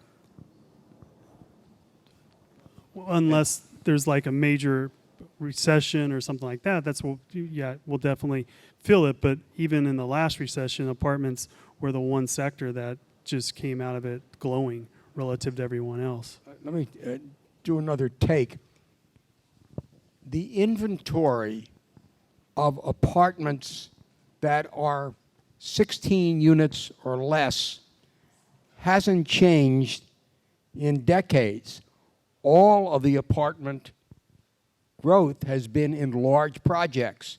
unless there's like a major recession or something like that, we'll definitely feel it. But even in the last recession, apartments were the one sector that just came out of it glowing relative to everyone else. Let me do another take. The inventory of apartments that are 16 units or less hasn't changed in decades. All of the apartment growth has been in large projects.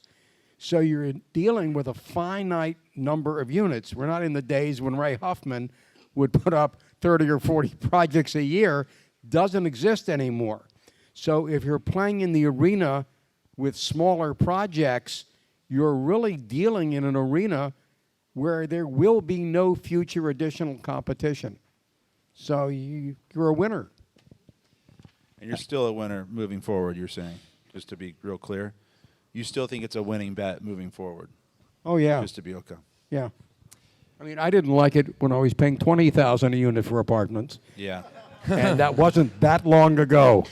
So you're dealing with a finite number of units. We're not in the days when Ray Huffman would put up 30 or 40 projects a year. Doesn't exist anymore. So if you're playing in the arena with smaller projects, you're really dealing in an arena where there will be no future additional competition. So you're a winner. And you're still a winner moving forward, you're saying, just to be real clear. You still think it's a winning bet moving forward? Oh, yeah. Just to be okay. Yeah. I mean, I didn't like it when I was paying $20,000 a unit for apartments. Yeah. And that wasn't that long ago.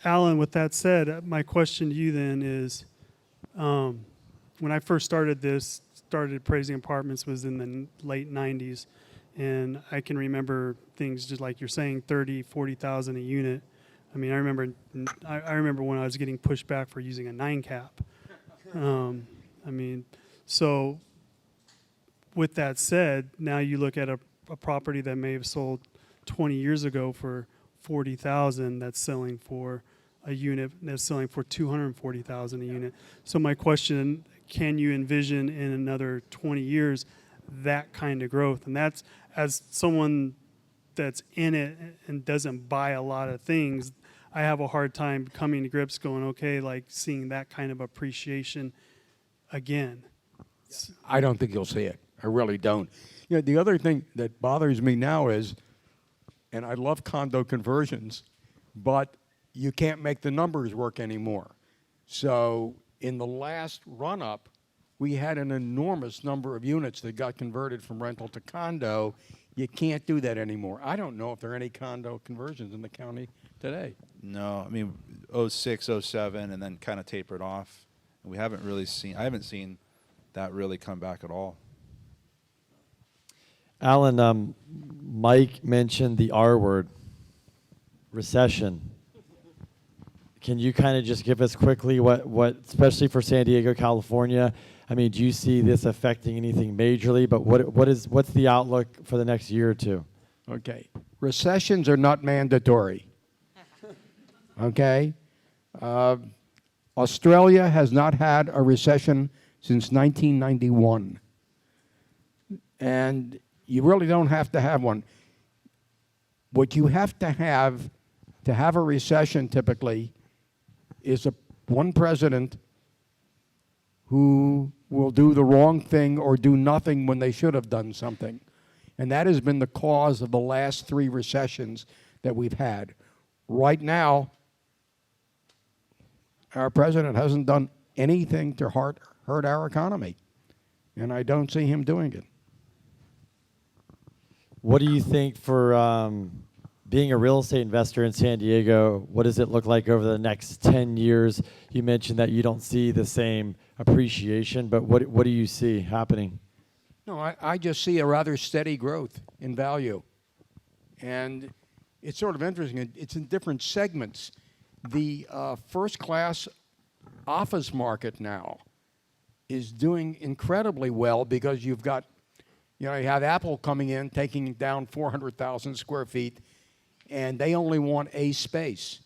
Alan, with that said, my question to you then is, when I first started appraising apartments was in the late 90s. And I can remember things just like you're saying, 30, 40,000 a unit. I mean, I remember when I was getting pushed back for using a 9 cap. I mean, so with that said, now you look at a property that may have sold 20 years ago for 40,000 that's selling for a unit that's selling for 240,000 a unit. So my question, can you envision in another 20 years that kind of growth? And that's, as someone that's in it and doesn't buy a lot of things, I have a hard time coming to grips going, okay, like seeing that kind of appreciation again. I don't think you'll see it. I really don't. You know, the other thing that bothers me now is, and I love condo conversions, but you can't make the numbers work anymore. So in the last run-up, we had an enormous number of units that got converted from rental to condo. You can't do that anymore. I don't know if there are any condo conversions in the county today. No, I mean, 06, 07, and then kind of tapered off. We haven't really seen, I haven't seen that really come back at all. Alan, Mike mentioned the R word, recession. Can you kind of just give us quickly what, especially for San Diego, California, I mean, do you see this affecting anything majorly? But what's the outlook for the next year or two? Okay. Recessions are not mandatory. Okay? Australia has not had a recession since 1991. And you really don't have to have one. What you have to have a recession typically is one president who will do the wrong thing or do nothing when they should have done something. And that has been the cause of the last 3 recessions that we've had. Right now, our president hasn't done anything to hurt our economy. And I don't see him doing it. What do you think for being a real estate investor in San Diego? What does it look like over the next 10 years? You mentioned that you don't see the same appreciation, but what do you see happening? No, I just see a rather steady growth in value. And it's sort of interesting. It's in different segments. The first-class office market now is doing incredibly well because you've got, you have Apple coming in, taking down 400,000 square feet, and they only want a space.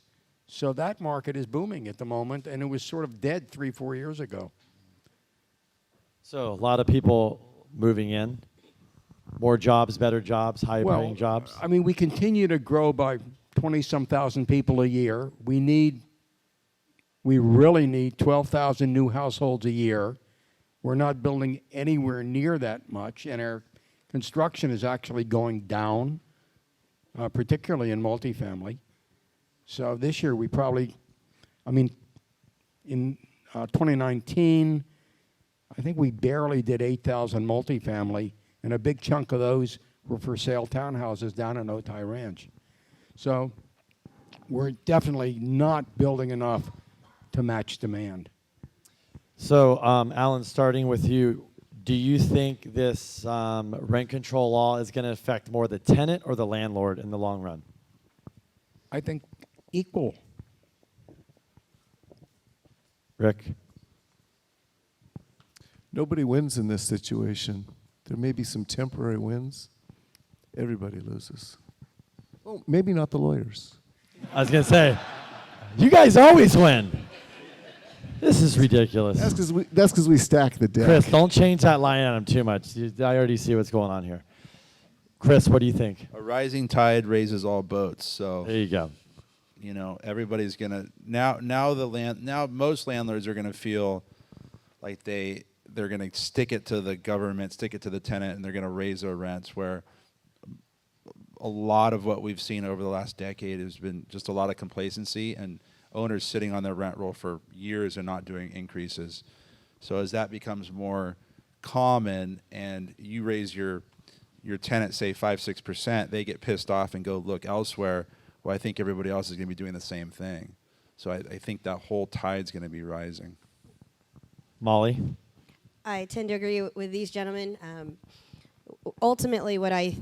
So that market is booming at the moment, and it was sort of dead 3-4 years ago. So a lot of people moving in, more jobs, better jobs, high-paying jobs. I mean, we continue to grow by 20-some thousand people a year. We really need 12,000 new households a year. We're not building anywhere near that much, and our construction is actually going down, particularly in multifamily. So this year we probably, in 2019, I think we barely did 8,000 multifamily, and a big chunk of those were for sale townhouses down in Otay Ranch. So we're definitely not building enough to match demand. So, Alan, starting with you, do you think this rent control law is going to affect more the tenant or the landlord in the long run? I think equal. Rick? Nobody wins in this situation. There may be some temporary wins. Everybody loses. Well, maybe not the lawyers. I was going to say, you guys always win. This is ridiculous. That's because we stack the deck. Chris, don't change that line item too much. I already see what's going on here. Chris, what do you think? A rising tide raises all boats. So There you go. Everybody's gonna now most landlords are gonna feel like they're gonna stick it to the government, stick it to the tenant, and they're gonna raise their rents. Where a lot of what we've seen over the last decade has been just a lot of complacency and owners sitting on their rent roll for years and not doing increases. So as that becomes more common and you raise your tenant, say 5-6%, they get pissed off and go look elsewhere. Well, I think everybody else is going to be doing the same thing. So I think that whole tide's going to be rising. Molly? I tend to agree with these gentlemen. Ultimately, what I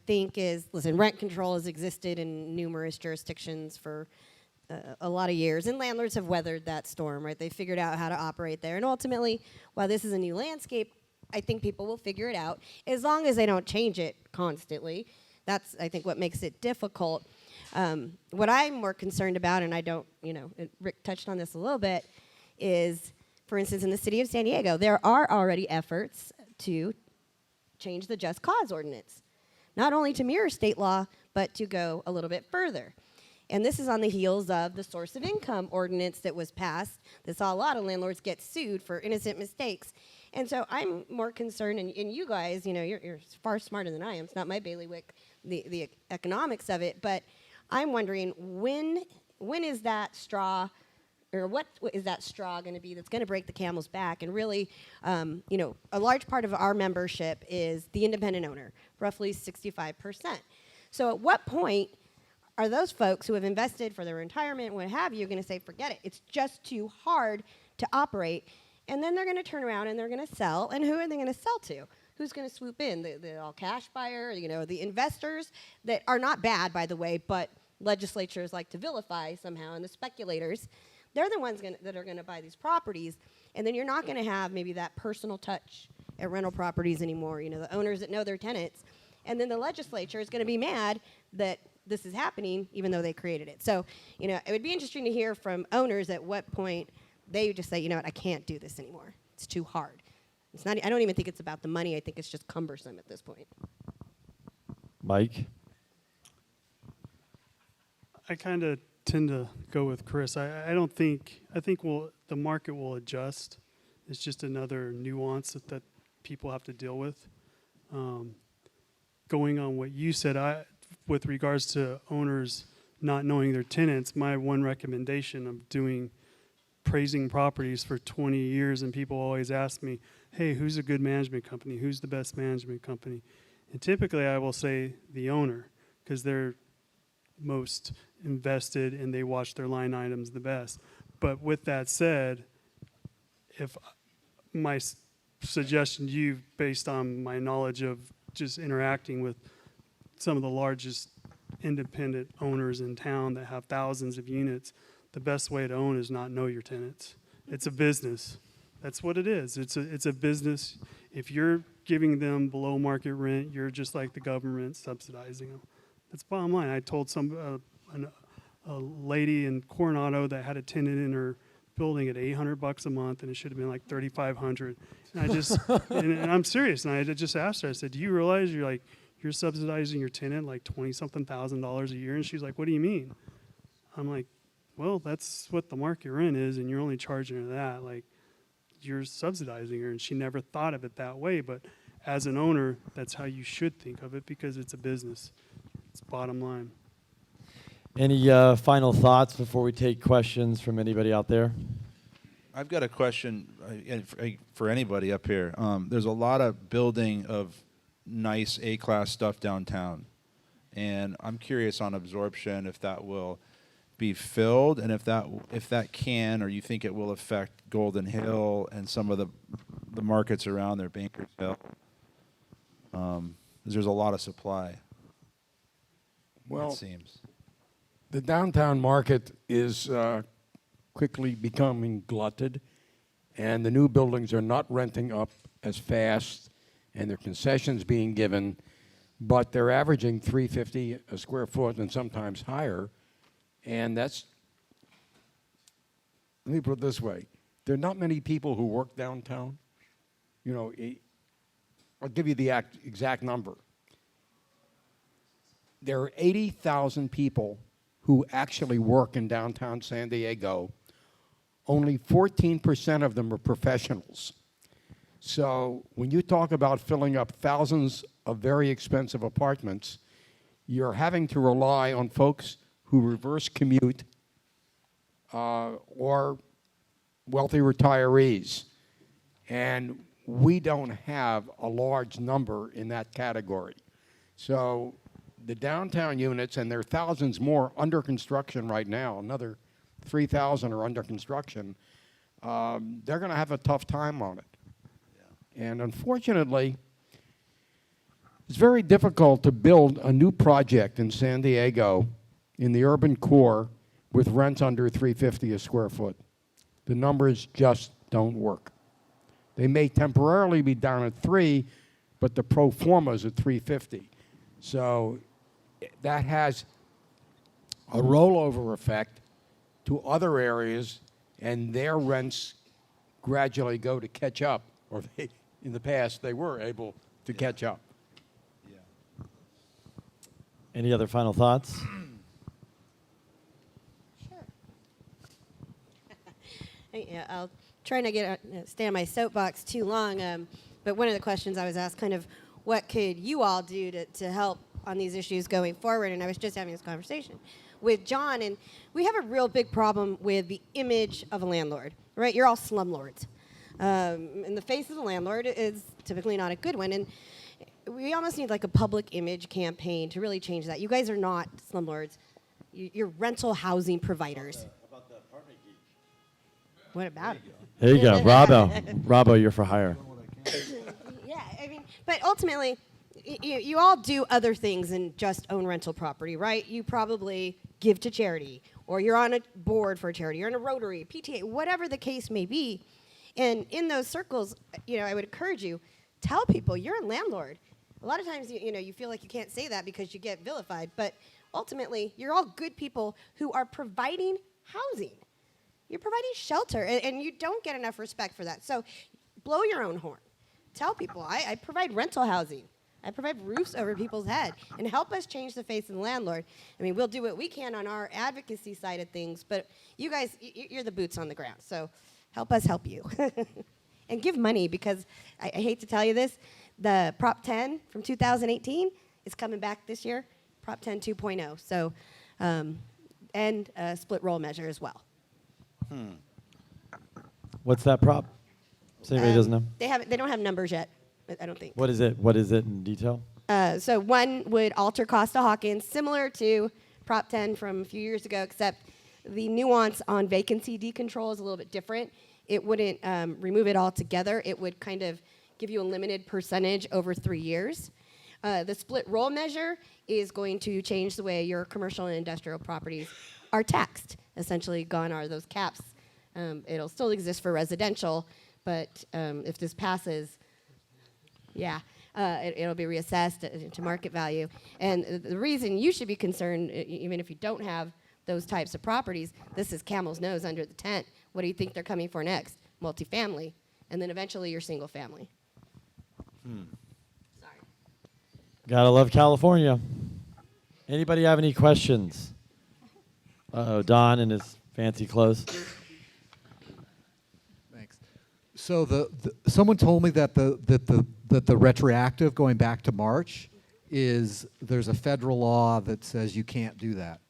think is, listen, rent control has existed in numerous jurisdictions for a lot of years, and landlords have weathered that storm, right? They figured out how to operate there, and ultimately, while this is a new landscape, I think people will figure it out as long as they don't change it constantly. That's, I think, what makes it difficult. What I'm more concerned about, and I don't, Rick touched on this a little bit, is, for instance, in the city of San Diego, there are already efforts to change the just cause ordinance, not only to mirror state law, but to go a little bit further. And this is on the heels of the source of income ordinance that was passed that saw a lot of landlords get sued for innocent mistakes. And so I'm more concerned, and you guys, you're far smarter than I am. It's not my bailiwick, the economics of it, but I'm wondering when is that straw, or what is that straw going to be that's going to break the camel's back? And really, a large part of our membership is the independent owner, roughly 65%. So at what point are those folks who have invested for their retirement, what have you, going to say, forget it, it's just too hard to operate? And then they're going to turn around and they're going to sell. And who are they going to sell to? Who's going to swoop in? The all-cash buyer, the investors that are not bad, by the way, but legislatures like to vilify somehow, and the speculators. They're the ones that are going to buy these properties. And then you're not going to have maybe that personal touch at rental properties anymore, the owners that know their tenants. And then the legislature is going to be mad that this is happening, even though they created it. So, it would be interesting to hear from owners at what point they just say, I can't do this anymore. It's too hard. It's not. I don't even think it's about the money. I think it's just cumbersome at this point. Mike? I kind of tend to go with Chris. I don't think, I think the market will adjust. It's just another nuance that people have to deal with. Going on what you said, with regards to owners not knowing their tenants, my one recommendation of praising properties for 20 years, and people always ask me, hey, who's a good management company? Who's the best management company? And typically I will say the owner, because they're most invested and they watch their line items the best. But with that said, if my suggestion to you, based on my knowledge of just interacting with some of the largest independent owners in town that have thousands of units, the best way to own is not know your tenants. It's a business. That's what it is. It's a business. If you're giving them below market rent, you're just like the government subsidizing them. That's bottom line. I told a lady in Coronado that had a tenant in her building at $800 a month, and it should have been like $3,500. And I just, and I'm serious. And I just asked her. I said, "Do you realize you're subsidizing your tenant like $20-something thousand a year?" And she's like, "What do you mean?" I'm like, "Well, that's what the market rent is, and you're only charging her that. Like, you're subsidizing her." And she never thought of it that way. But as an owner, that's how you should think of it, because it's a business. It's bottom line. Any final thoughts before we take questions from anybody out there? I've got a question for anybody up here. There's a lot of building of nice A-class stuff downtown, and I'm curious on absorption, if that will be filled, and if that can, or you think it will affect Golden Hill and some of the markets around there, Bankers Hill. There's a lot of supply. Well, it seems. The downtown market is quickly becoming glutted, and the new buildings are not renting up as fast, and their concessions being given, but they're averaging $350 a square foot and sometimes higher, and that's, let me put it this way, there are not many people who work downtown. You know, I'll give you the exact number. There are 80,000 people who actually work in downtown San Diego. Only 14% of them are professionals. So when you talk about filling up thousands of very expensive apartments, you're having to rely on folks who reverse commute or wealthy retirees. And we don't have a large number in that category. So the downtown units, and there are thousands more under construction right now, another 3,000 are under construction, they're going to have a tough time on it. Yeah. And unfortunately, it's very difficult to build a new project in San Diego in the urban core with rents under $350 a square foot. The numbers just don't work. They may temporarily be down at $3, but the pro forma is at $350. So that has a rollover effect to other areas, and their rents gradually go to catch up, or in the past they were able to catch up. Yeah. Any other final thoughts? Yeah, I'll try not to stay on my soapbox too long. But one of the questions I was asked, kind of, what could you all do to help on these issues going forward? And I was just having this conversation with John, and we have a real big problem with the image of a landlord, right? You're all slumlords. And the face of the landlord is typically not a good one. And we almost need like a public image campaign to really change that. You guys are not slumlords. You're rental housing providers. About the apartment geek. What about it? There you go. Robbo, you're for hire. Yeah, I mean, but ultimately, you all do other things than just own rental property, right? You probably give to charity, or you're on a board for a charity, you're in a Rotary, PTA, whatever the case may be. And in those circles, I would encourage you, tell people you're a landlord. A lot of times, you feel like you can't say that because you get vilified, but ultimately, you're all good people who are providing housing. You're providing shelter, and you don't get enough respect for that. So blow your own horn. tell people I provide rental housing. I provide roofs over people's head and help us change the face of the landlord. I mean, we'll do what we can on our advocacy side of things, but you guys, you're the boots on the ground. So help us help you. And give money, because I hate to tell you this, the Prop 10 from 2018 is coming back this year, Prop 10 2.0. So, and a split roll measure as well. What's that prop? So anybody doesn't know? They don't have numbers yet, I don't think. What is it? What is it in detail? So one would alter Costa-Hawkins, similar to Prop 10 from a few years ago, except the nuance on vacancy decontrol is a little bit different. It wouldn't remove it altogether. It would kind of give you a limited percentage over 3 years. The split roll measure is going to change the way your commercial and industrial properties are taxed. Essentially, gone are those caps. It'll still exist for residential, but if this passes, it'll be reassessed to market value. And the reason you should be concerned, even if you don't have those types of properties, this is camel's nose under the tent. What do you think they're coming for next? Multifamily, and then eventually your single family. Sorry. Gotta love California. Anybody have any questions? Uh-oh, Don in his fancy clothes. Thanks. So someone told me that the retroactive going back to March is there's a federal law that says you can't do that.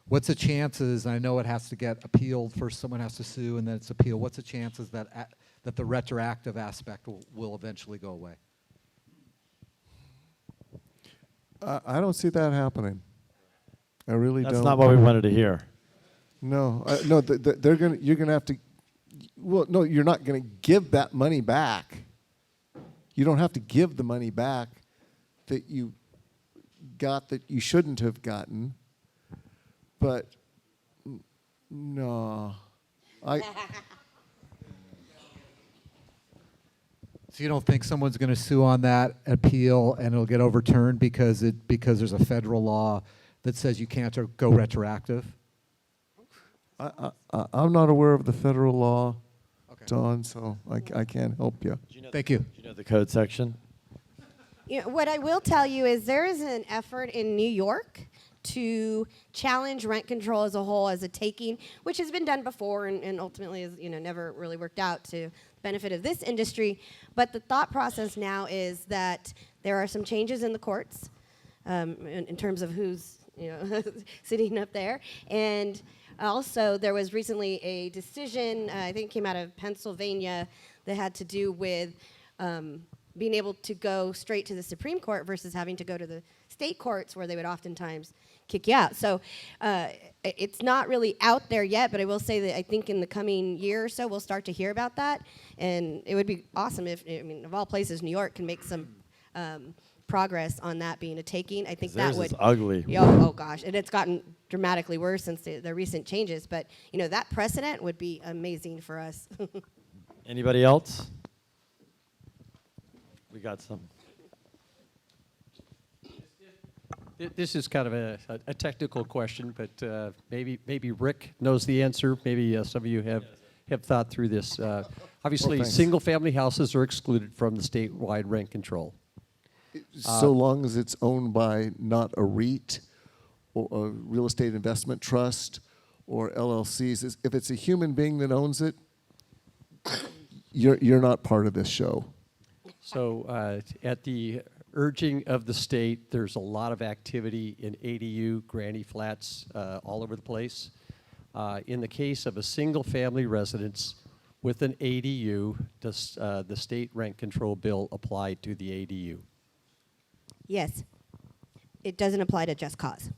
What's the chances? I know it has to get appealed first. Someone has to sue, and then it's appealed. What's the chances that that the retroactive aspect will eventually go away? I don't see that happening. I really don't. That's not what we wanted to hear. No, no. They're gonna. You're gonna have to. Well, no, you're not gonna give that money back. You don't have to give the money back that you got that you shouldn't have gotten. But no, So you don't think someone's going to sue on that appeal and it'll get overturned because there's a federal law that says you can't go retroactive? I'm not aware of the federal law, Okay. Don, so I can't help you. Thank you. Do you know the code section? You know, what I will tell you is there is an effort in New York to challenge rent control as a whole as a taking, which has been done before and ultimately has never really worked out to the benefit of this industry. But the thought process now is that there are some changes in the courts in terms of who's sitting up there. And also there was recently a decision, I think it came out of Pennsylvania, that had to do with being able to go straight to the Supreme Court versus having to go to the state courts where they would oftentimes kick you out. So it's not really out there yet, but I will say that I think in the coming year or so we'll start to hear about that. And it would be awesome if, of all places, New York can make some progress on that being a taking. I think that would... Theirs is ugly. Oh gosh, and it's gotten dramatically worse since the recent changes. But, that precedent would be amazing for us. Anybody else? We got some. This is kind of a technical question, but maybe Rick knows the answer. Maybe some of you have thought through this. Obviously, single-family houses are excluded from the statewide rent control. So long as it's owned by not a REIT or a real estate investment trust or LLCs. If it's a human being that owns it, you're not part of this show. So at the urging of the state, there's a lot of activity in ADU, granny flats all over the place. In the case of a single-family residence with an ADU, does the state rent control bill apply to the ADU? Yes. It doesn't apply to just cause.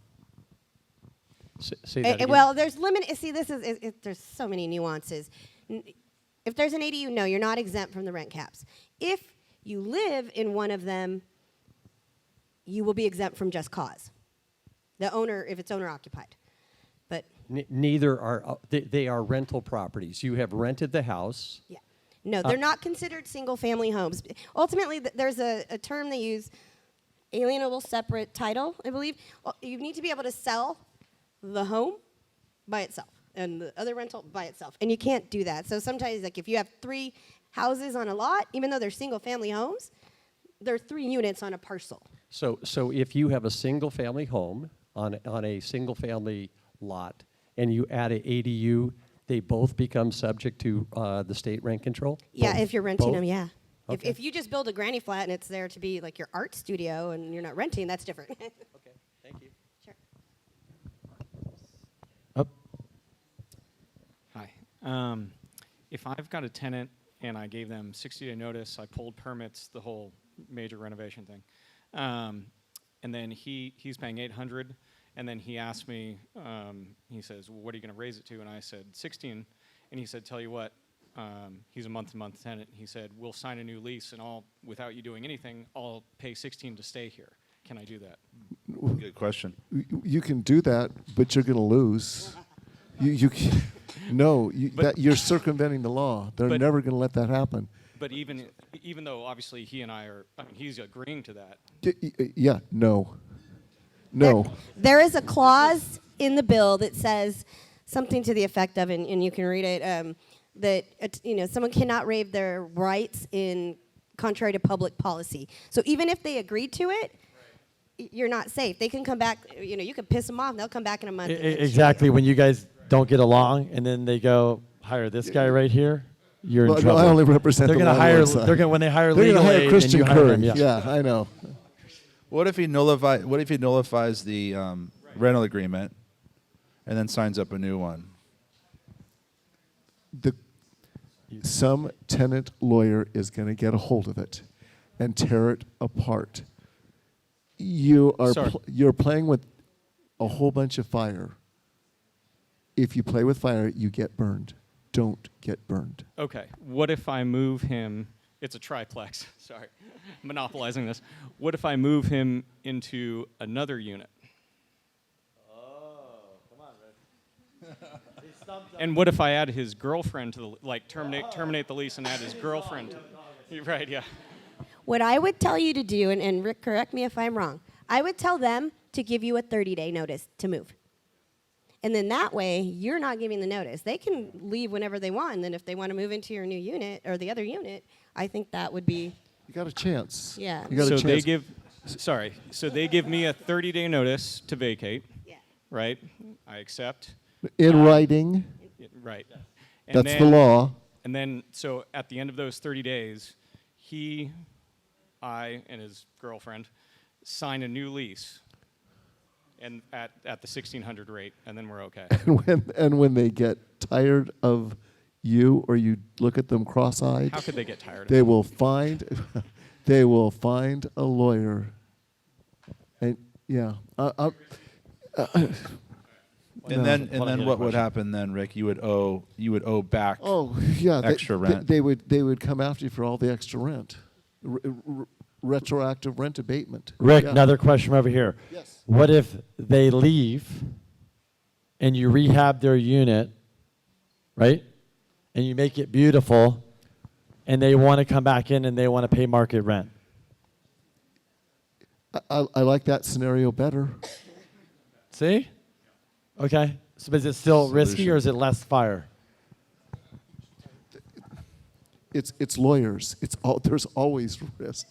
Say that again. Well, there's limit. See, there's so many nuances. If there's an ADU, no, you're not exempt from the rent caps. If you live in one of them, you will be exempt from just cause. The owner, if it's owner occupied. But neither are they are rental properties. You have rented the house. yeah, no, they're not considered single-family homes. Ultimately, there's a term they use, alienable separate title, I believe. Well, you need to be able to sell the home by itself and the other rental by itself, and you can't do that. So sometimes, like if you have 3 houses on a lot, even though they're single-family homes, they're 3 units on a parcel. So if you have a single-family home on a single-family lot, and you add an ADU, they both become subject to the state rent control? Yeah, Both? if you're renting Both? them, yeah. Okay. If you just build a granny flat and it's there to be like your art studio and you're not renting, that's different. Okay, thank you. Sure. Up. Hi. If I've got a tenant and I gave them 60-day notice, I pulled permits, the whole major renovation thing, and then he's paying $800, and then he asked me, he says, well, what are you going to raise it to? And I said 16, and he said, tell you what, he's a month-to-month tenant. He said, we'll sign a new lease, and without you doing anything, I'll pay 16 to stay here. Can I do that? Good question. You can do that, but you're going to lose. You're circumventing the law. They're But- never going to let that happen. But even though obviously he and I are, he's agreeing to that. Yeah, no. No. There is a clause in the bill that says something to the effect of, and you can read it, that someone cannot waive their rights in contrary to public policy. So even if they agreed to it, you're not safe. They can come back. You can piss them off. And they'll come back in a month. and it's Exactly. When you guys don't get along, and then they go hire this guy right here, you're Well, in no, trouble. I only represent They're the gonna hire. landlord side. They're gonna when they hire They're legal going to hire aid, Christian and you hire Curry. them. Yeah, I know. What if he nullifies the rental agreement and then signs up a new one? Some tenant lawyer is going to get a hold of it and tear it apart. You're playing with a whole bunch of fire. If you play with fire, you get burned. Don't get burned. Okay. What if I move him? It's a triplex. Sorry, monopolizing this. What if I move him into another unit? Oh, come on, Rick. And what if I add his girlfriend to the terminate the lease and add his girlfriend? Right. Yeah. What I would tell you to do, and Rick, correct me if I'm wrong, I would tell them to give you a 30-day notice to move. And then that way, you're not giving the notice. They can leave whenever they want, and then if they want to move into your new unit or the other unit, I think that would be... You got a chance. Yeah. You got So a chance. they give me a 30-day notice to vacate. Yeah. Right. I accept. In writing, Right. And that's the law. And then, so at the end of those 30 days, I, and his girlfriend sign a new lease, and at the 1,600 rate, and then we're okay. And when they get tired of you or you look at them cross-eyed, How could they get tired of they it? will find a lawyer. And yeah, And then what would happen then, Rick? You would owe back. oh yeah, Extra rent. They would come after you for all the extra rent, retroactive rent abatement. Rick, Yeah. another question from over here. Yes. What if they leave and you rehab their unit, right? And you make it beautiful, and they want to come back in and they want to pay market rent? I like that scenario better. See? Okay. So is it still risky or Solution. is it less fire? It's lawyers. There's always risk.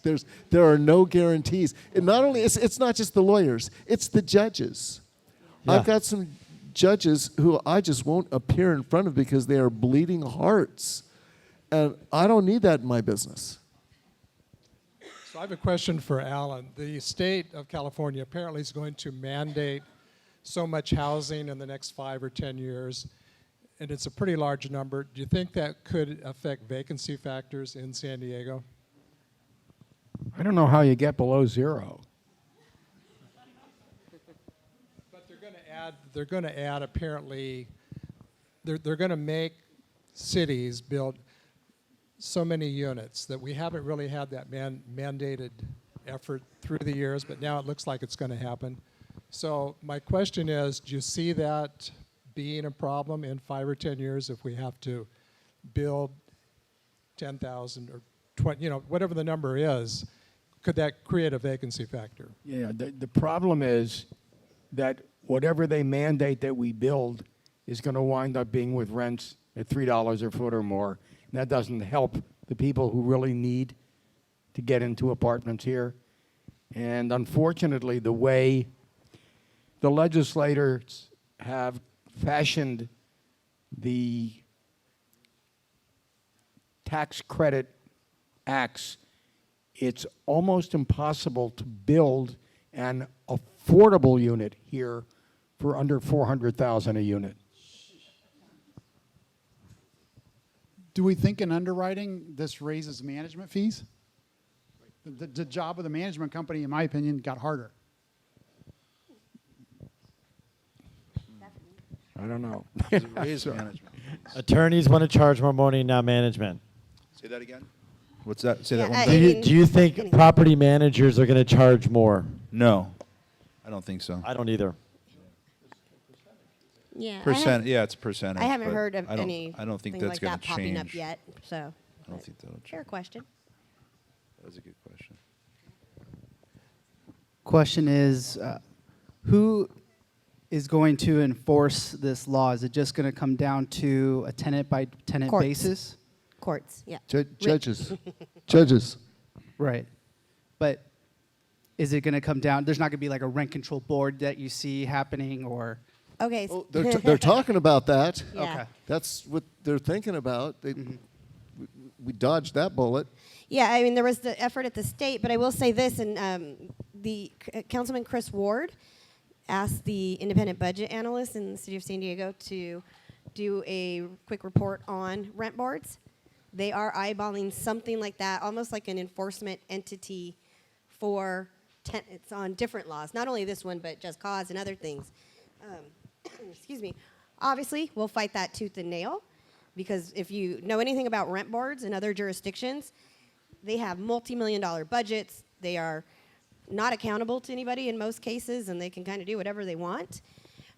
There are no guarantees. And not only it's not just the lawyers, it's the judges. Yeah. I've got some judges who I just won't appear in front of because they are bleeding hearts. And I don't need that in my business. So I have a question for Alan. The state of California apparently is going to mandate so much housing in the next 5 or 10 years, and it's a pretty large number. Do you think that could affect vacancy factors in San Diego? I don't know how you get below 0. But they're going to add apparently, they're going to make cities build so many units that we haven't really had that mandated effort through the years, but now it looks like it's going to happen. So my question is, do you see that being a problem in 5 or 10 years if we have to build 10,000 or 20, whatever the number is? Could that create a vacancy factor? Yeah, the problem is that whatever they mandate that we build is going to wind up being with rents at $3 a foot or more. And that doesn't help the people who really need to get into apartments here. And unfortunately, the way the legislators have fashioned the tax credit acts, it's almost impossible to build an affordable unit here for under $400,000 a unit. Do we think in underwriting this raises management fees? The job of the management company, in my opinion, got harder. I don't know. Does it raise management? Attorneys want to charge more money, not management. Say that again. What's that? Say that Yeah, one. Do you, do you think property managers are going to charge more? No, I don't think so. I don't either. Yeah. Yeah, it's a percentage. I haven't but heard of I don't, any. I don't think thing that's like going that to popping change. up yet. So. I don't think that'll change. Fair question. That was a good question. Question is, who is going to enforce this law? Is it just going to come down to a tenant by tenant Courts. basis? Courts. Yeah. Judges. Judges. Right. But is it going to come down? There's not going to be like a rent control board that you see happening, or Okay. Oh, they're talking about that. Yeah. Okay. That's what they're thinking about. We dodged that bullet. Yeah, I mean, there was the effort at the state, but I will say this, and Councilman Chris Ward asked the independent budget analyst in the city of San Diego to do a quick report on rent boards. They are eyeballing something like that, almost like an enforcement entity for tenants on different laws, not only this one, but just cause and other things. Excuse me. Obviously, we'll fight that tooth and nail, because if you know anything about rent boards in other jurisdictions, they have multi-million-dollar budgets. They are not accountable to anybody in most cases, and they can kind of do whatever they want.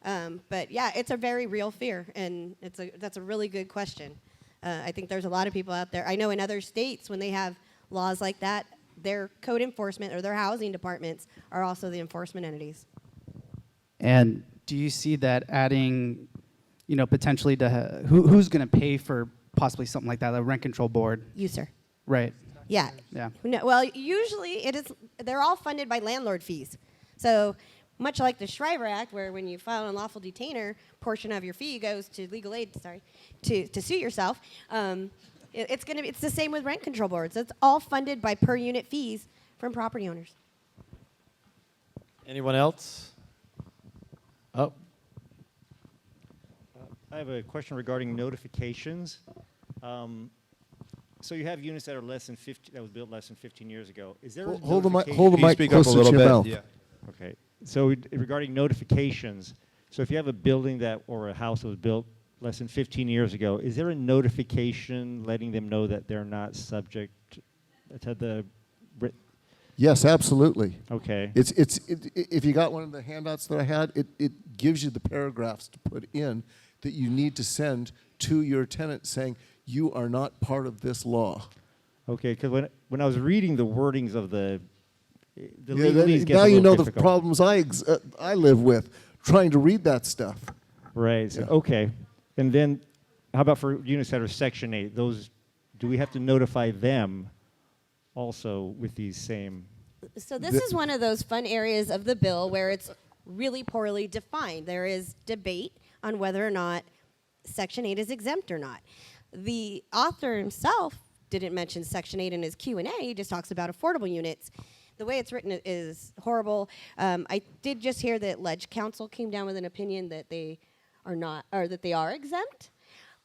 But yeah, it's a very real fear, and that's a really good question. I think there's a lot of people out there. I know in other states, when they have laws like that, their code enforcement or their housing departments are also the enforcement entities. and do you see that adding, potentially to who's going to pay for possibly something like that, a rent control board? You, sir. Right. Yeah. Yeah. No, well, usually they're all funded by landlord fees. So much like the Shriver Act, where when you file an unlawful detainer, portion of your fee goes to legal aid, to sue yourself. It's the same with rent control boards. It's all funded by per unit fees from property owners. Anyone else? Oh, I have a question regarding notifications. So you have units that are less than 50, that was built less than 15 years ago. Is there Hold the mic Can you speak up a closer to little your bit? mouth. Yeah. Okay. So regarding notifications, so if you have a building or a house that was built less than 15 years ago, is there a notification letting them know that they're not subject to the? Yes, absolutely. Okay. If you got one of the handouts that I had, it gives you the paragraphs to put in that you need to send to your tenant saying you are not part of this law. Okay, because when I was reading the wordings of the Yeah, legalese gets now a you little know the difficult. problems I live with trying to read that stuff. Right. So, Yeah. okay. And then, how about for units that are Section 8? Those, do we have to notify them also with these same? So this is one of those fun areas of the bill where it's really poorly defined. There is debate on whether or not Section 8 is exempt or not. The author himself didn't mention Section 8 in his Q&A. He just talks about affordable units. The way it's written is horrible. I did just hear that Ledge Council came down with an opinion that they are not, or that they are exempt.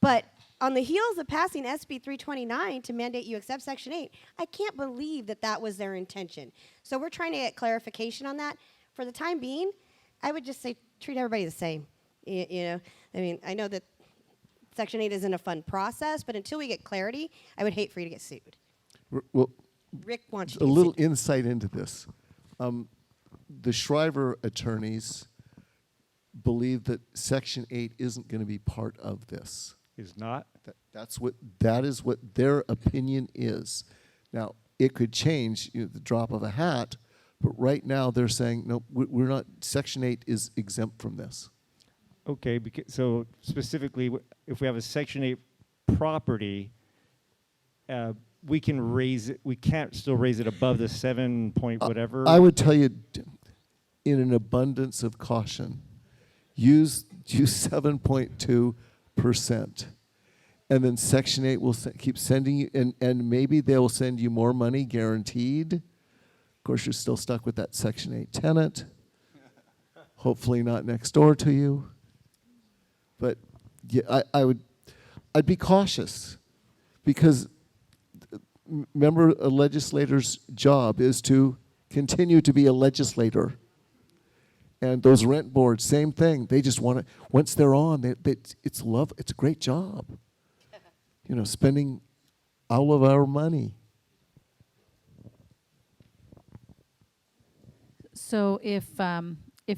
But on the heels of passing SB 329 to mandate you accept Section 8, I can't believe that that was their intention. So we're trying to get clarification on that. For the time being, I would just say treat everybody the same. I mean, I know that Section 8 isn't a fun process, but until we get clarity, I would hate for you to get sued. Well, Rick wants you a to little get sued. insight into this. The Shriver attorneys believe that Section 8 isn't going to be part of this. Is not? That is what their opinion is. Now, it could change the drop of a hat, but right now they're saying, no, we're not, Section 8 is exempt from this. Okay, so specifically, if we have a Section 8 property, we can raise it. We can't still raise it above the 7 point whatever. I would tell you, in an abundance of caution, use 7.2%, and then Section 8 will keep sending you, and maybe they will send you more money guaranteed. Of course, you're still stuck with that Section 8 tenant. Hopefully not next door to you. But yeah, I'd be cautious, because remember, a legislator's job is to continue to be a legislator. And those rent boards, same thing. They just want to, once they're on, it's a great job. You know, spending all of our money. So if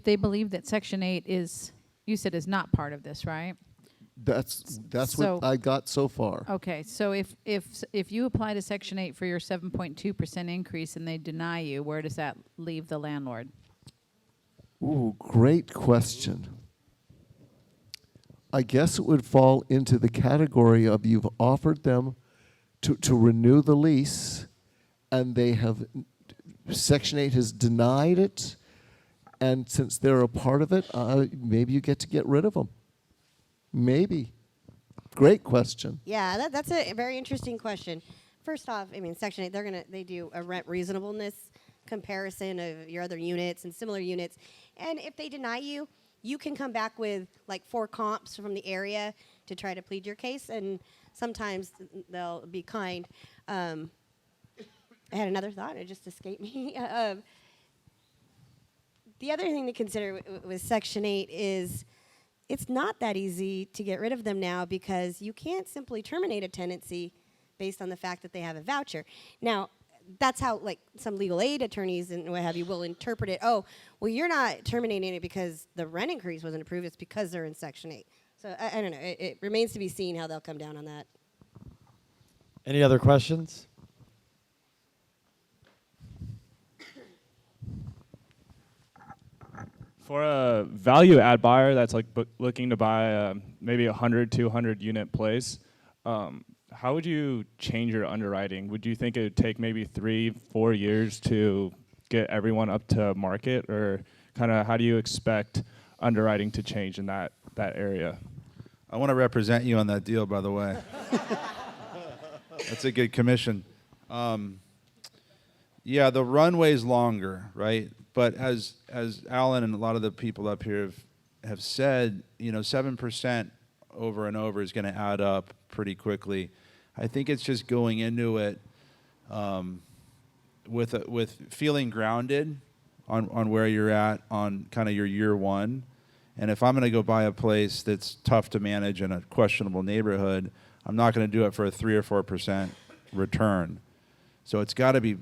they believe that Section 8 is, you said, is not part of this, right? That's So- what I got so far. Okay, so if you apply to Section 8 for your 7.2% increase and they deny you, where does that leave the landlord? Ooh, great question. I guess it would fall into the category of you've offered them to renew the lease, and they have, Section 8 has denied it, and since they're a part of it, maybe you get to get rid of them. Maybe. Great question. Yeah, that's a very interesting question. First off, I mean, Section 8, they do a rent reasonableness comparison of your other units and similar units. And if they deny you, you can come back with like 4 comps from the area to try to plead your case, and sometimes they'll be kind. I had another thought, it just escaped me. The other thing to consider with Section 8 is it's not that easy to get rid of them now, because you can't simply terminate a tenancy based on the fact that they have a voucher. Now, that's how like some legal aid attorneys and what have you will interpret it. Oh, well, you're not terminating it because the rent increase wasn't approved. It's because they're in Section 8. So I don't know. It remains to be seen how they'll come down on that. Any other questions? For a value add buyer that's like looking to buy maybe 100, 200 unit place, how would you change your underwriting? Would you think it would take maybe 3-4 years to get everyone up to market, or kind of how do you expect underwriting to change in that area? I want to represent you on that deal, by the way. That's a good commission. Yeah, the runway's longer, right? But as Alan and a lot of the people up here have said, 7% over and over is going to add up pretty quickly. I think it's just going into it with feeling grounded on where you're at on kind of your year one. And if I'm going to go buy a place that's tough to manage in a questionable neighborhood, I'm not going to do it for a 3 or 4% return. So it's got to be,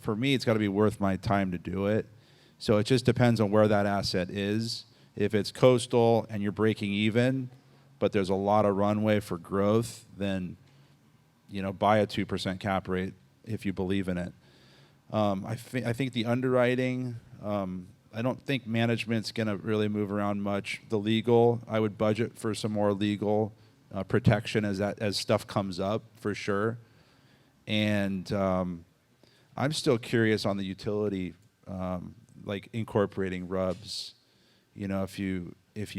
for me, it's got to be worth my time to do it. So it just depends on where that asset is. If it's coastal and you're breaking even, but there's a lot of runway for growth, then buy a 2% cap rate if you believe in it. I think the underwriting, I don't think management's going to really move around much. The legal, I would budget for some more legal protection as stuff comes up, for sure. And I'm still curious on the utility, like incorporating RUBS. If you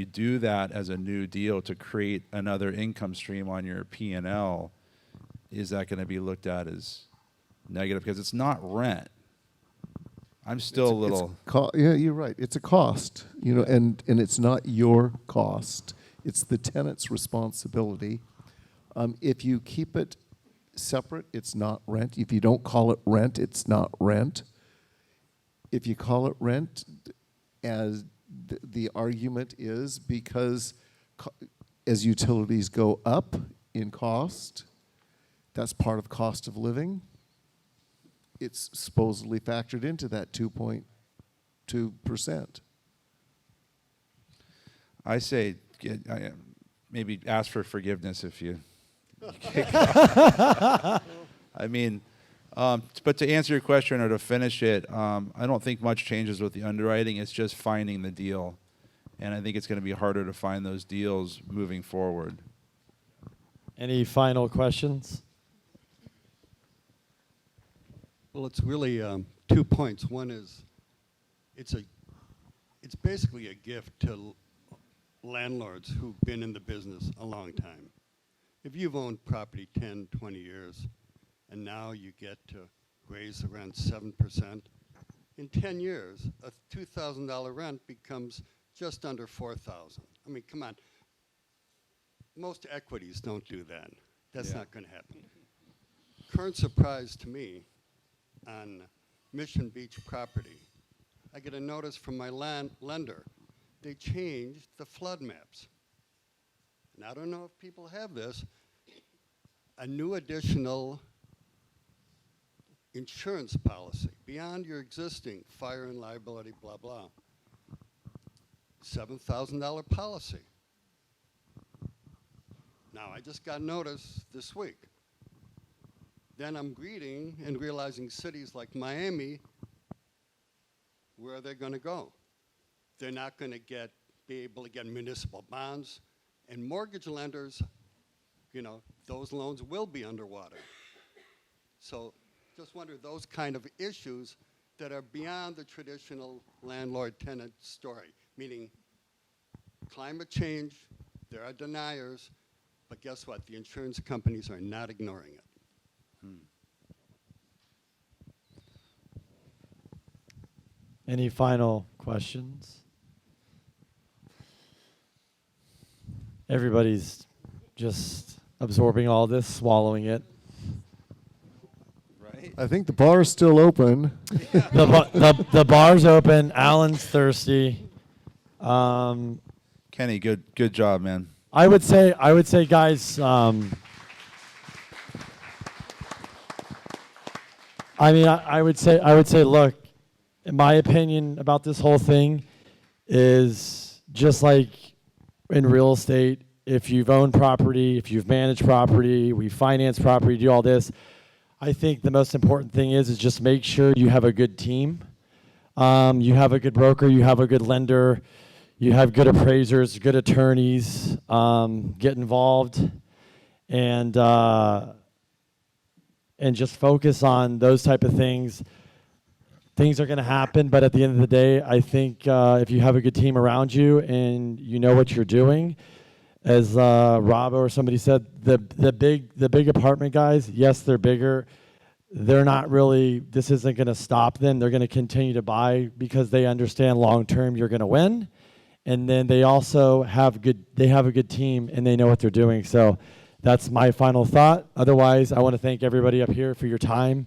do that as a new deal to create another income stream on your P&L, is that going to be looked at as negative? Because it's not rent. I'm still a little... yeah, you're right. It's a cost, and it's not your cost. It's the tenant's responsibility. If you keep it separate, it's not rent. If you don't call it rent, it's not rent. If you call it rent, as the argument is because as utilities go up in cost, that's part of cost of living. It's supposedly factored into that 2.2%. I say maybe ask for forgiveness if you... I mean, but to answer your question or to finish it, I don't think much changes with the underwriting. It's just finding the deal. And I think it's going to be harder to find those deals moving forward. Any final questions? Well, it's really 2 points. One is it's basically a gift to landlords who've been in the business a long time. If you've owned property 10, 20 years, and now you get to raise the rent 7%, in 10 years, a $2,000 rent becomes just under $4,000. I mean, come on. Most equities don't do that. That's not going to happen. Current surprise to me on Mission Beach property, I get a notice from my lender. They changed the flood maps. And I don't know if people have this, a new additional insurance policy beyond your existing fire and liability, blah, blah. $7,000 policy. Now, I just got notice this week. Then I'm reading and realizing cities like Miami, where are they going to go? They're not going to be able to get municipal bonds, and mortgage lenders, you know, those loans will be underwater. So just wonder those kind of issues that are beyond the traditional landlord-tenant story, meaning climate change, there are deniers, but guess what? The insurance companies are not ignoring it. Any final questions? Everybody's just absorbing all this, swallowing it. Right? I think the bar's still open. The bar's open. Alan's thirsty. Kenny, good job, man. I would say, guys. I mean, I would say, look. In my opinion about this whole thing is just like in real estate, if you've owned property, if you've managed property, we finance property, do all this, I think the most important thing is just make sure you have a good team. You have a good broker, you have a good lender, you have good appraisers, good attorneys, get involved, and just focus on those type of things. Things are going to happen, but at the end of the day, I think if you have a good team around you and you know what you're doing, as Rob or somebody said, the big apartment guys, yes, they're bigger. They're not really. This isn't going to stop them. They're going to continue to buy because they understand long term you're going to win, and then they also have good. They have a good team and they know what they're doing. So that's my final thought. Otherwise, I want to thank everybody up here for your time.